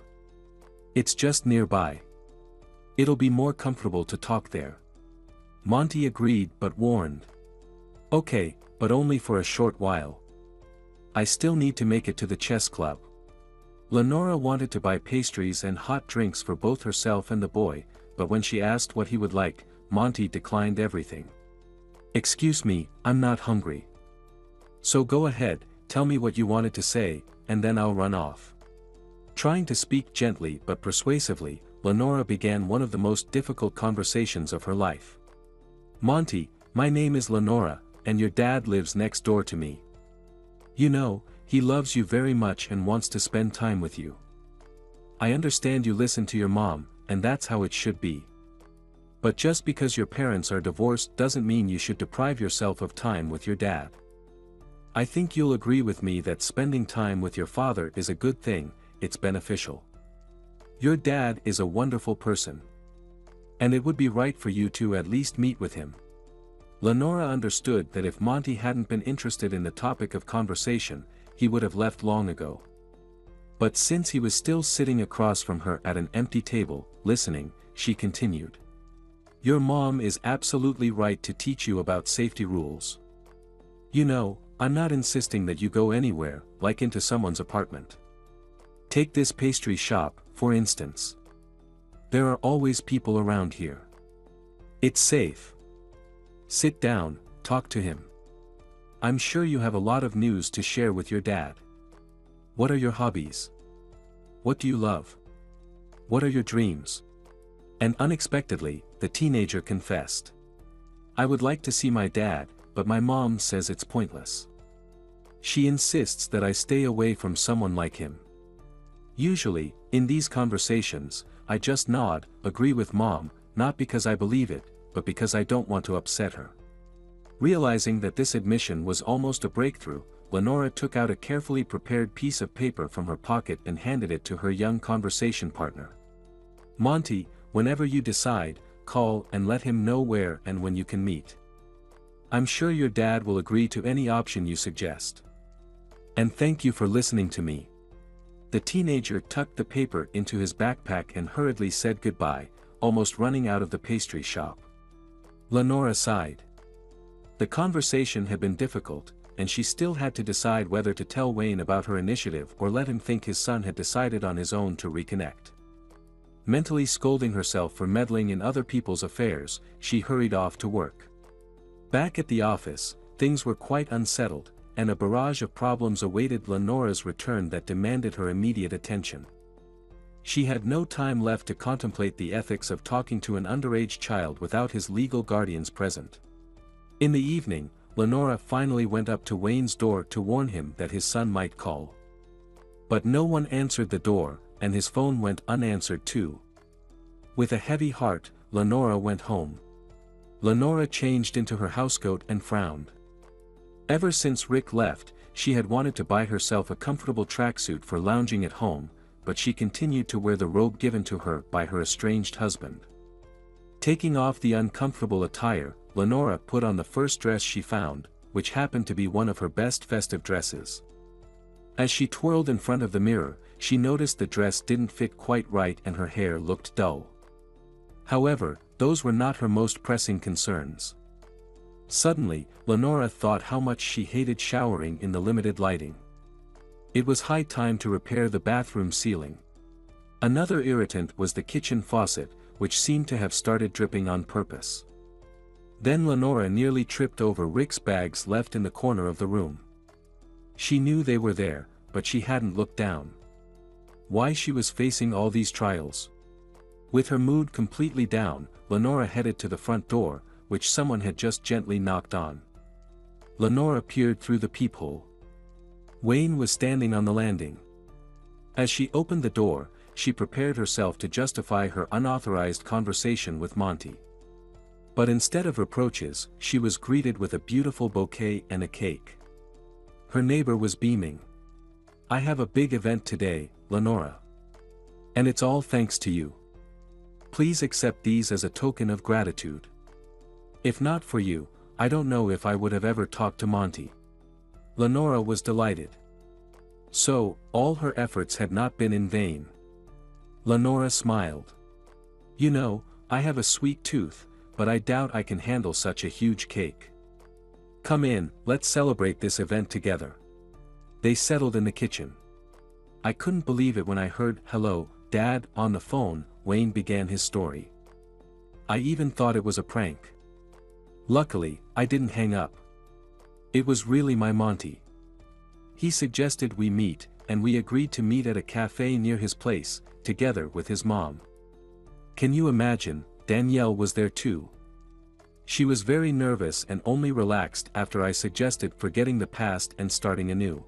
It's just nearby." It'll be more comfortable to talk there. Monty agreed but warned. Okay, but only for a short while. I still need to make it to the chess club. Lenora wanted to buy pastries and hot drinks for both herself and the boy, but when she asked what he would like, Monty declined everything. Excuse me, I'm not hungry. So go ahead, tell me what you wanted to say, and then I'll run off. Trying to speak gently but persuasively, Lenora began one of the most difficult conversations of her life. Monty, my name is Lenora, and your dad lives next door to me. You know, he loves you very much and wants to spend time with you. I understand you listen to your mom, and that's how it should be. But just because your parents are divorced doesn't mean you should deprive yourself of time with your dad. I think you'll agree with me that spending time with your father is a good thing, it's beneficial. Your dad is a wonderful person. And it would be right for you to at least meet with him. Lenora understood that if Monty hadn't been interested in the topic of conversation, he would have left long ago. But since he was still sitting across from her at an empty table, listening, she continued. Your mom is absolutely right to teach you about safety rules. You know, I'm not insisting that you go anywhere, like into someone's apartment. Take this pastry shop, for instance. There are always people around here. It's safe. Sit down, talk to him. I'm sure you have a lot of news to share with your dad. What are your hobbies? What do you love? What are your dreams? And unexpectedly, the teenager confessed. I would like to see my dad, but my mom says it's pointless. She insists that I stay away from someone like him. Usually, in these conversations, I just nod, agree with mom, not because I believe it, but because I don't want to upset her. Realizing that this admission was almost a breakthrough, Lenora took out a carefully prepared piece of paper from her pocket and handed it to her young conversation partner. Monty, whenever you decide, call and let him know where and when you can meet. I'm sure your dad will agree to any option you suggest. And thank you for listening to me. The teenager tucked the paper into his backpack and hurriedly said goodbye, almost running out of the pastry shop. Lenora sighed. The conversation had been difficult, and she still had to decide whether to tell Wayne about her initiative or let him think his son had decided on his own to reconnect. Mentally scolding herself for meddling in other people's affairs, she hurried off to work. Back at the office, things were quite unsettled, and a barrage of problems awaited Lenora's return that demanded her immediate attention. She had no time left to contemplate the ethics of talking to an underage child without his legal guardians present. In the evening, Lenora finally went up to Wayne's door to warn him that his son might call. But no one answered the door, and his phone went unanswered too. With a heavy heart, Lenora went home. Lenora changed into her housecoat and frowned. Ever since Rick left, she had wanted to buy herself a comfortable tracksuit for lounging at home, but she continued to wear the robe given to her by her estranged husband. Taking off the uncomfortable attire, Lenora put on the first dress she found, which happened to be one of her best festive dresses. As she twirled in front of the mirror, she noticed the dress didn't fit quite right and her hair looked dull. However, those were not her most pressing concerns. Suddenly, Lenora thought how much she hated showering in the limited lighting. It was high time to repair the bathroom ceiling. Another irritant was the kitchen faucet, which seemed to have started dripping on purpose. Then Lenora nearly tripped over Rick's bags left in the corner of the room. She knew they were there, but she hadn't looked down. Why she was facing all these trials? With her mood completely down, Lenora headed to the front door, which someone had just gently knocked on. Lenora peered through the peephole. Wayne was standing on the landing. As she opened the door, she prepared herself to justify her unauthorized conversation with Monty. But instead of reproaches, she was greeted with a beautiful bouquet and a cake. Her neighbor was beaming. I have a big event today, Lenora. And it's all thanks to you. Please accept these as a token of gratitude. If not for you, I don't know if I would have ever talked to Monty. Lenora was delighted. So, all her efforts had not been in vain. Lenora smiled. You know, I have a sweet tooth, but I doubt I can handle such a huge cake. Come in, let's celebrate this event together. They settled in the kitchen. I couldn't believe it when I heard, "Hello, Dad," on the phone. Wayne began his story. I even thought it was a prank. Luckily, I didn't hang up. It was really my Monty. He suggested we meet, and we agreed to meet at a cafe near his place, together with his mom. Can you imagine, Danielle was there too. She was very nervous and only relaxed after I suggested forgetting the past and starting anew.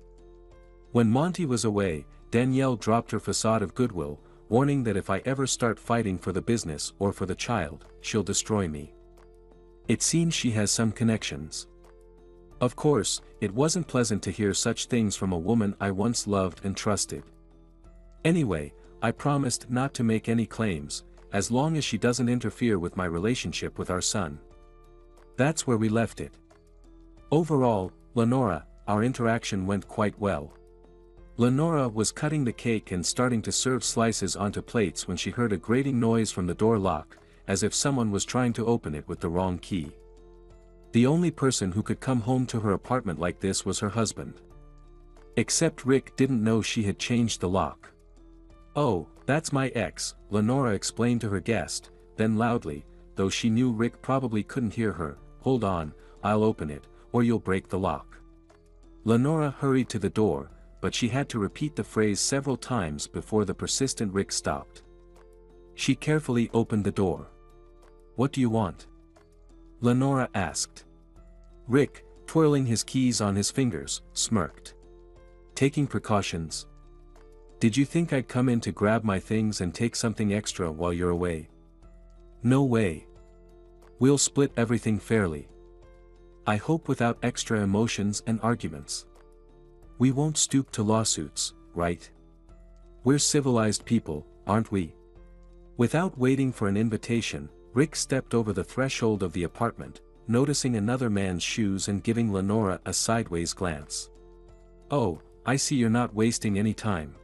When Monty was away, Danielle dropped her facade of goodwill, warning that if I ever start fighting for the business or for the child, she'll destroy me. It seems she has some connections. Of course, it wasn't pleasant to hear such things from a woman I once loved and trusted. Anyway, I promised not to make any claims, as long as she doesn't interfere with my relationship with our son. That's where we left it. Overall, Lenora, our interaction went quite well. Lenora was cutting the cake and starting to serve slices onto plates when she heard a grating noise from the door lock, as if someone was trying to open it with the wrong key. The only person who could come home to her apartment like this was her husband. Except Rick didn't know she had changed the lock. "Oh, that's my ex," Lenora explained to her guest, then loudly, though she knew Rick probably couldn't hear her, "Hold on, I'll open it, or you'll break the lock." Lenora hurried to the door, but she had to repeat the phrase several times before the persistent Rick stopped. She carefully opened the door. "What do you want?" Lenora asked. Rick, twirling his keys on his fingers, smirked. "Taking precautions? Did you think I'd come in to grab my things and take something extra while you're away? No way. We'll split everything fairly. I hope without extra emotions and arguments. We won't stoop to lawsuits, right? We're civilized people, aren't we?" Without waiting for an invitation, Rick stepped over the threshold of the apartment, noticing another man's shoes and giving Lenora a sideways glance. "Oh, I see you're not wasting any time.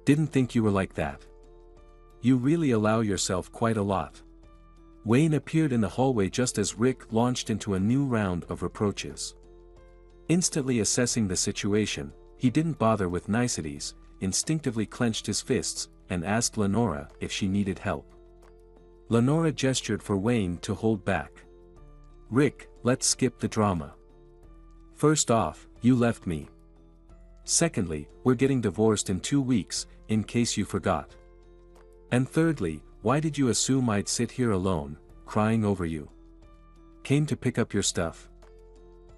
Didn't think you were like that. You really allow yourself quite a lot." Wayne appeared in the hallway just as Rick launched into a new round of reproaches. Instantly assessing the situation, he didn't bother with niceties, instinctively clenched his fists, and asked Lenora if she needed help. Lenora gestured for Wayne to hold back. "Rick, let's skip the drama. First off, you left me. Secondly, we're getting divorced in 2 weeks, in case you forgot. And thirdly, why did you assume I'd sit here alone, crying over you? Came to pick up your stuff?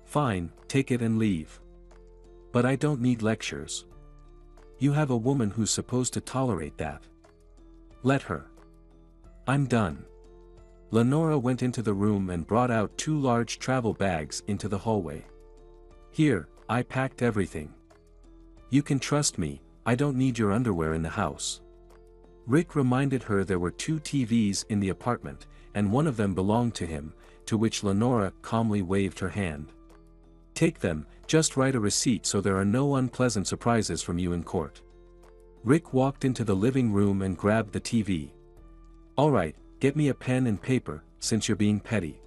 Fine, take it and leave. But I don't need lectures. You have a woman who's supposed to tolerate that. Let her. I'm done." Lenora went into the room and brought out 2 large travel bags into the hallway. "Here, I packed everything. You can trust me, I don't need your underwear in the house." Rick reminded her there were 2 TVs in the apartment, and one of them belonged to him, to which Lenora calmly waved her hand. "Take them, just write a receipt so there are no unpleasant surprises from you in court." Rick walked into the living room and grabbed the TV. "Alright, get me a pen and paper, since you're being petty.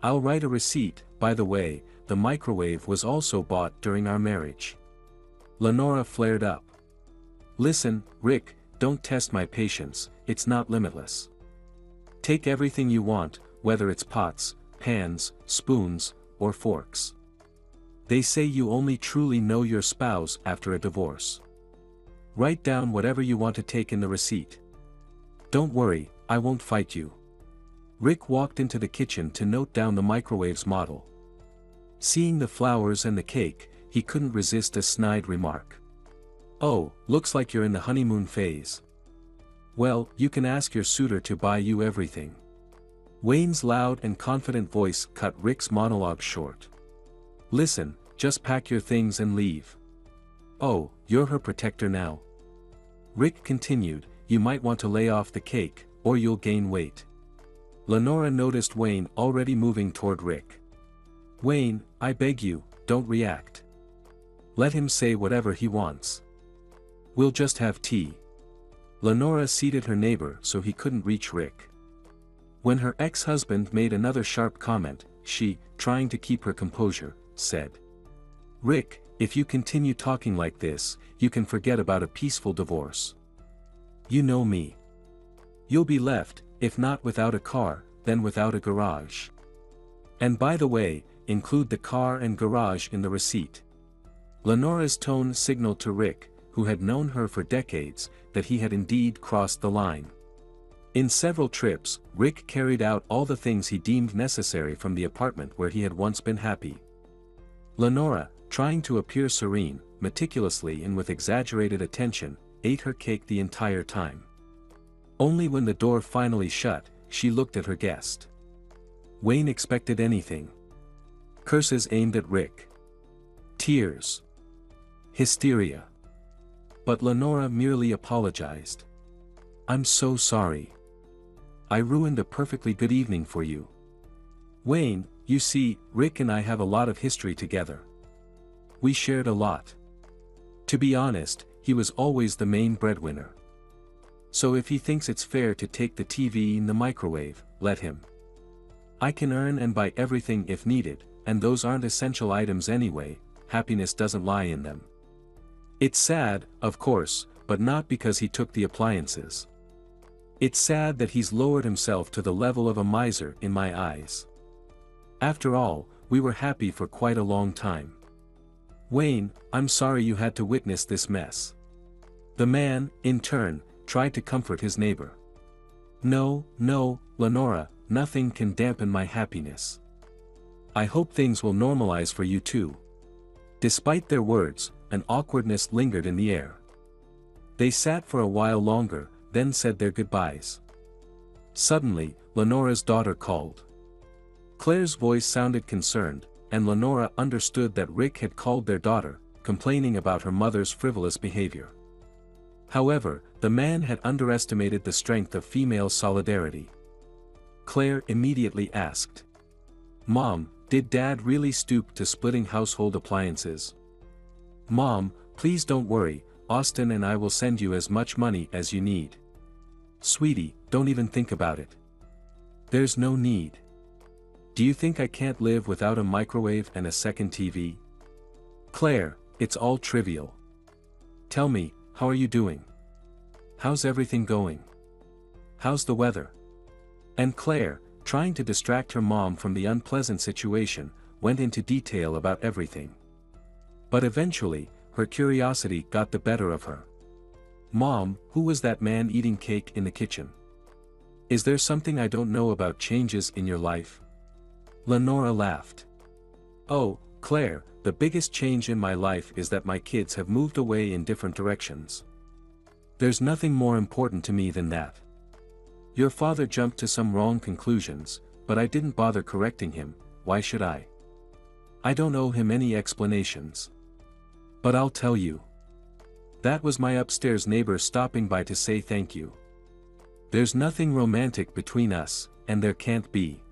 I'll write a receipt." By the way, the microwave was also bought during our marriage. Lenora flared up. "Listen, Rick, don't test my patience, it's not limitless. Take everything you want, whether it's pots, pans, spoons, or forks. They say you only truly know your spouse after a divorce. Write down whatever you want to take in the receipt. Don't worry, I won't fight you." Rick walked into the kitchen to note down the microwave's model. Seeing the flowers and the cake, he couldn't resist a snide remark. "Oh, looks like you're in the honeymoon phase. Well, you can ask your suitor to buy you everything." Wayne's loud and confident voice cut Rick's monologue short. "Listen, just pack your things and leave." "Oh, you're her protector now?" Rick continued, "You might want to lay off the cake, or you'll gain weight." Lenora noticed Wayne already moving toward Rick. "Wayne, I beg you, don't react. Let him say whatever he wants. We'll just have tea." Lenora seated her neighbor so he couldn't reach Rick. When her ex-husband made another sharp comment, she, trying to keep her composure, said, "Rick, if you continue talking like this, you can forget about a peaceful divorce. You know me. You'll be left, if not without a car, then without a garage. And by the way, include the car and garage in the receipt." Lenora's tone signaled to Rick, who had known her for decades, that he had indeed crossed the line. In several trips, Rick carried out all the things he deemed necessary from the apartment where he had once been happy. Lenora, trying to appear serene, meticulously and with exaggerated attention, ate her cake the entire time. Only when the door finally shut, she looked at her guest. Wayne expected anything. Curses aimed at Rick. Tears. Hysteria. But Lenora merely apologized. "I'm so sorry. I ruined a perfectly good evening for you. Wayne, you see, Rick and I have a lot of history together. We shared a lot. To be honest, he was always the main breadwinner. So if he thinks it's fair to take the TV and the microwave, let him. I can earn and buy everything if needed, and those aren't essential items anyway, happiness doesn't lie in them. It's sad, of course, but not because he took the appliances. It's sad that he's lowered himself to the level of a miser in my eyes. After all, we were happy for quite a long time. Wayne, I'm sorry you had to witness this mess." The man, in turn, tried to comfort his neighbor. No, Lenora, nothing can dampen my happiness. I hope things will normalize for you too." Despite their words, an awkwardness lingered in the air. They sat for a while longer, then said their goodbyes. Suddenly, Lenora's daughter called. Claire's voice sounded concerned, and Lenora understood that Rick had called their daughter, complaining about her mother's frivolous behavior. However, the man had underestimated the strength of female solidarity. Claire immediately asked, "Mom, did Dad really stoop to splitting household appliances?" "Mom, please don't worry, Austin and I will send you as much money as you need. Sweetie, don't even think about it. There's no need. Do you think I can't live without a microwave and a second TV? Claire, it's all trivial. Tell me, how are you doing? How's everything going? How's the weather?" And Claire, trying to distract her mom from the unpleasant situation, went into detail about everything. But eventually, her curiosity got the better of her. "Mom, who was that man eating cake in the kitchen? Is there something I don't know about changes in your life?" Lenora laughed. "Oh, Claire, the biggest change in my life is that my kids have moved away in different directions. There's nothing more important to me than that. Your father jumped to some wrong conclusions, but I didn't bother correcting him, why should I? I don't owe him any explanations. But I'll tell you. That was my upstairs neighbor stopping by to say thank you. There's nothing romantic between us, and there can't be.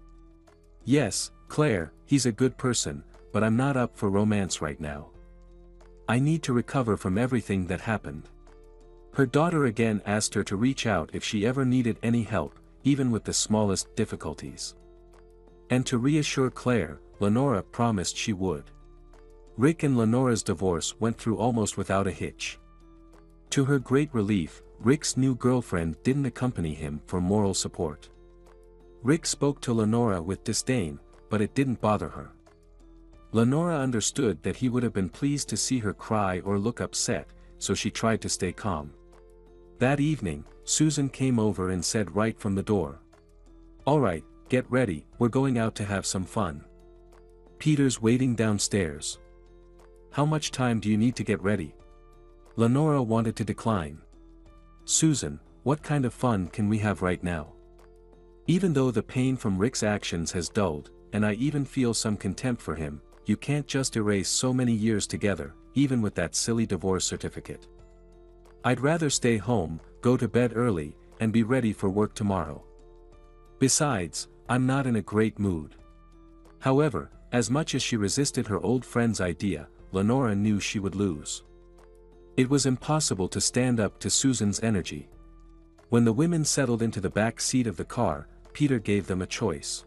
Yes, Claire, he's a good person, but I'm not up for romance right now. I need to recover from everything that happened." Her daughter again asked her to reach out if she ever needed any help, even with the smallest difficulties. And to reassure Claire, Lenora promised she would. Rick and Lenora's divorce went through almost without a hitch. To her great relief, Rick's new girlfriend didn't accompany him for moral support. Rick spoke to Lenora with disdain, but it didn't bother her. Lenora understood that he would have been pleased to see her cry or look upset, so she tried to stay calm. That evening, Susan came over and said right from the door, "All right, get ready, we're going out to have some fun. Peter's waiting downstairs. How much time do you need to get ready?" Lenora wanted to decline. "Susan, what kind of fun can we have right now? Even though the pain from Rick's actions has dulled, and I even feel some contempt for him, you can't just erase so many years together, even with that silly divorce certificate. I'd rather stay home, go to bed early, and be ready for work tomorrow. Besides, I'm not in a great mood." However, as much as she resisted her old friend's idea, Lenora knew she would lose. It was impossible to stand up to Susan's energy. When the women settled into the back seat of the car, Peter gave them a choice.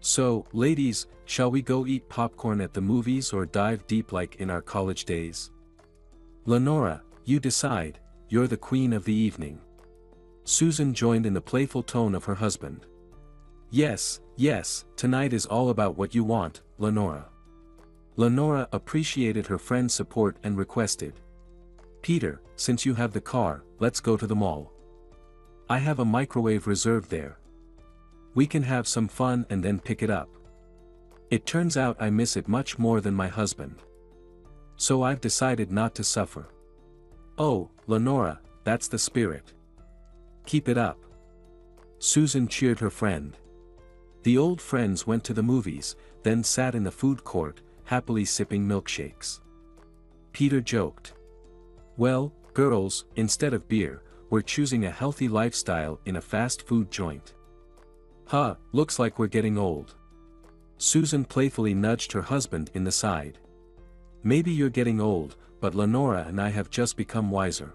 "So, ladies, shall we go eat popcorn at the movies or dive deep like in our college days? Lenora, you decide, you're the queen of the evening." Susan joined in the playful tone of her husband. "Yes, yes, tonight is all about what you want, Lenora." Lenora appreciated her friend's support and requested, "Peter, since you have the car, let's go to the mall. I have a microwave reserved there. We can have some fun and then pick it up. It turns out I miss it much more than my husband. So I've decided not to suffer." "Oh, Lenora, that's the spirit. Keep it up." Susan cheered her friend. The old friends went to the movies, then sat in the food court, happily sipping milkshakes. Peter joked, "Well, girls, instead of beer, we're choosing a healthy lifestyle in a fast food joint." "Huh, looks like we're getting old." Susan playfully nudged her husband in the side. "Maybe you're getting old, but Lenora and I have just become wiser.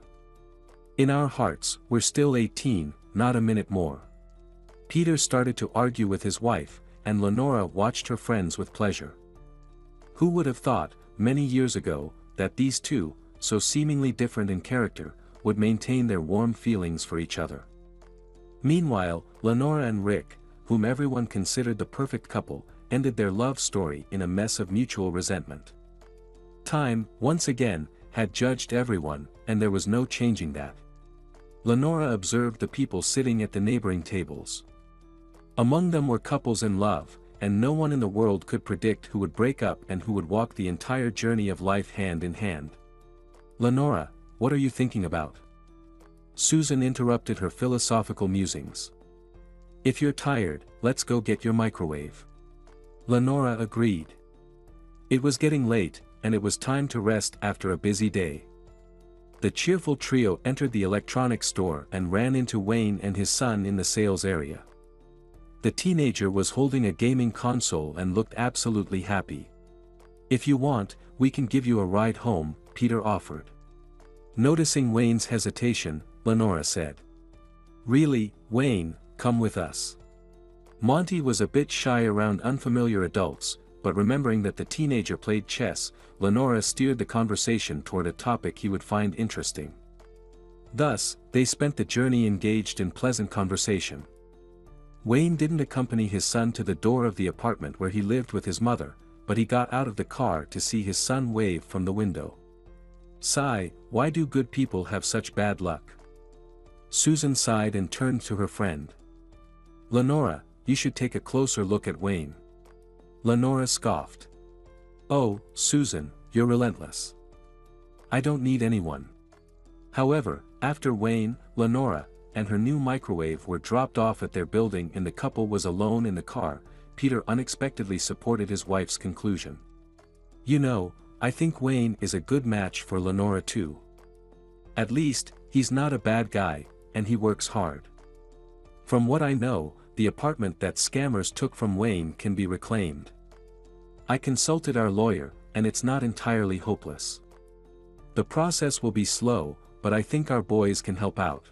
In our hearts, we're still 18, not a minute more." Peter started to argue with his wife, and Lenora watched her friends with pleasure. Who would have thought, many years ago, that these two, so seemingly different in character, would maintain their warm feelings for each other? Meanwhile, Lenora and Rick, whom everyone considered the perfect couple, ended their love story in a mess of mutual resentment. Time, once again, had judged everyone, and there was no changing that. Lenora observed the people sitting at the neighboring tables. Among them were couples in love, and no one in the world could predict who would break up and who would walk the entire journey of life hand in hand. "Lenora, what are you thinking about?" Susan interrupted her philosophical musings. "If you're tired, let's go get your microwave." Lenora agreed. It was getting late, and it was time to rest after a busy day. The cheerful trio entered the electronics store and ran into Wayne and his son in the sales area. The teenager was holding a gaming console and looked absolutely happy. "If you want, we can give you a ride home," Peter offered. Noticing Wayne's hesitation, Lenora said, "Really, Wayne, come with us." Monty was a bit shy around unfamiliar adults, but remembering that the teenager played chess, Lenora steered the conversation toward a topic he would find interesting. Thus, they spent the journey engaged in pleasant conversation. Wayne didn't accompany his son to the door of the apartment where he lived with his mother, but he got out of the car to see his son wave from the window. "Sigh, why do good people have such bad luck?" Susan sighed and turned to her friend. "Lenora, you should take a closer look at Wayne." Lenora scoffed. "Oh, Susan, you're relentless. I don't need anyone." However, after Wayne, Lenora, and her new microwave were dropped off at their building and the couple was alone in the car, Peter unexpectedly supported his wife's conclusion. "You know, I think Wayne is a good match for Lenora too. At least, he's not a bad guy, and he works hard. From what I know, the apartment that scammers took from Wayne can be reclaimed. I consulted our lawyer, and it's not entirely hopeless. The process will be slow, but I think our boys can help out.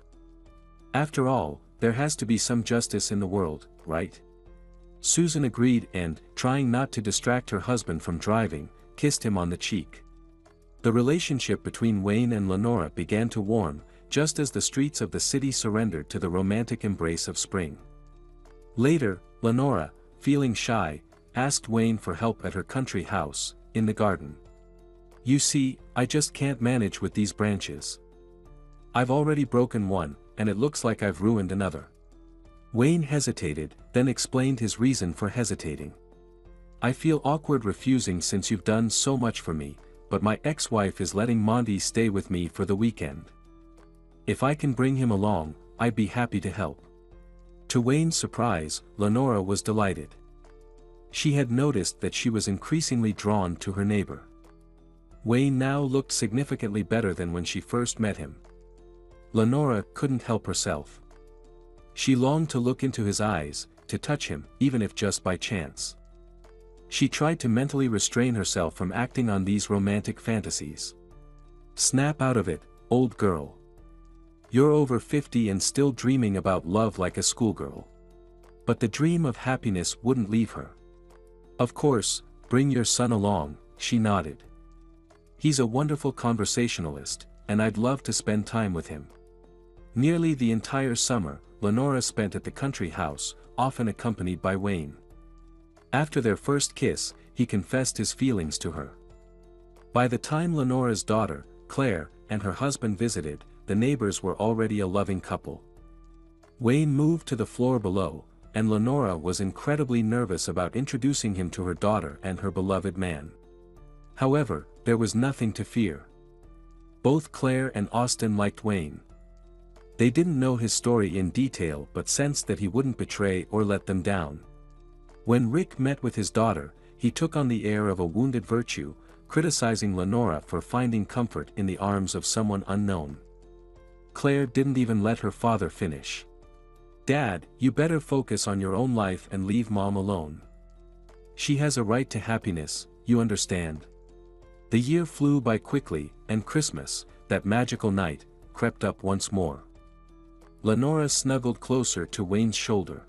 After all, there has to be some justice in the world, right?" Susan agreed and, trying not to distract her husband from driving, kissed him on the cheek. The relationship between Wayne and Lenora began to warm, just as the streets of the city surrendered to the romantic embrace of spring. Later, Lenora, feeling shy, asked Wayne for help at her country house, in the garden. "You see, I just can't manage with these branches. I've already broken one, and it looks like I've ruined another." Wayne hesitated, then explained his reason for hesitating. "I feel awkward refusing since you've done so much for me, but my ex-wife is letting Monty stay with me for the weekend. If I can bring him along, I'd be happy to help." To Wayne's surprise, Lenora was delighted. She had noticed that she was increasingly drawn to her neighbor. Wayne now looked significantly better than when she first met him. Lenora couldn't help herself. She longed to look into his eyes, to touch him, even if just by chance. She tried to mentally restrain herself from acting on these romantic fantasies. "Snap out of it, old girl. You're over 50 and still dreaming about love like a schoolgirl. But the dream of happiness wouldn't leave her. Of course, bring your son along, she nodded. He's a wonderful conversationalist, and I'd love to spend time with him. Nearly the entire summer, Lenora spent at the country house, often accompanied by Wayne. After their first kiss, he confessed his feelings to her. By the time Lenora's daughter, Claire, and her husband visited, the neighbors were already a loving couple. Wayne moved to the floor below, and Lenora was incredibly nervous about introducing him to her daughter and her beloved man. However, there was nothing to fear. Both Claire and Austin liked Wayne. They didn't know his story in detail but sensed that he wouldn't betray or let them down. When Rick met with his daughter, he took on the air of a wounded virtue, criticizing Lenora for finding comfort in the arms of someone unknown. Claire didn't even let her father finish. "Dad, you better focus on your own life and leave Mom alone. She has a right to happiness, you understand?" The year flew by quickly, and Christmas, that magical night, crept up once more. Lenora snuggled closer to Wayne's shoulder.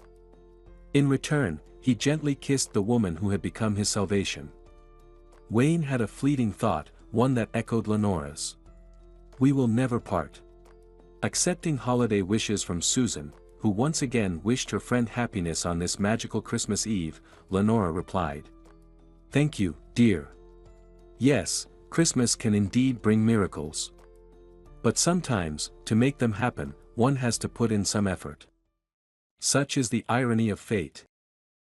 In return, he gently kissed the woman who had become his salvation. Wayne had a fleeting thought, one that echoed Lenora's. "We will never part." Accepting holiday wishes from Susan, who once again wished her friend happiness on this magical Christmas Eve, Lenora replied, "Thank you, dear. Yes, Christmas can indeed bring miracles. But sometimes, to make them happen, one has to put in some effort. Such is the irony of fate.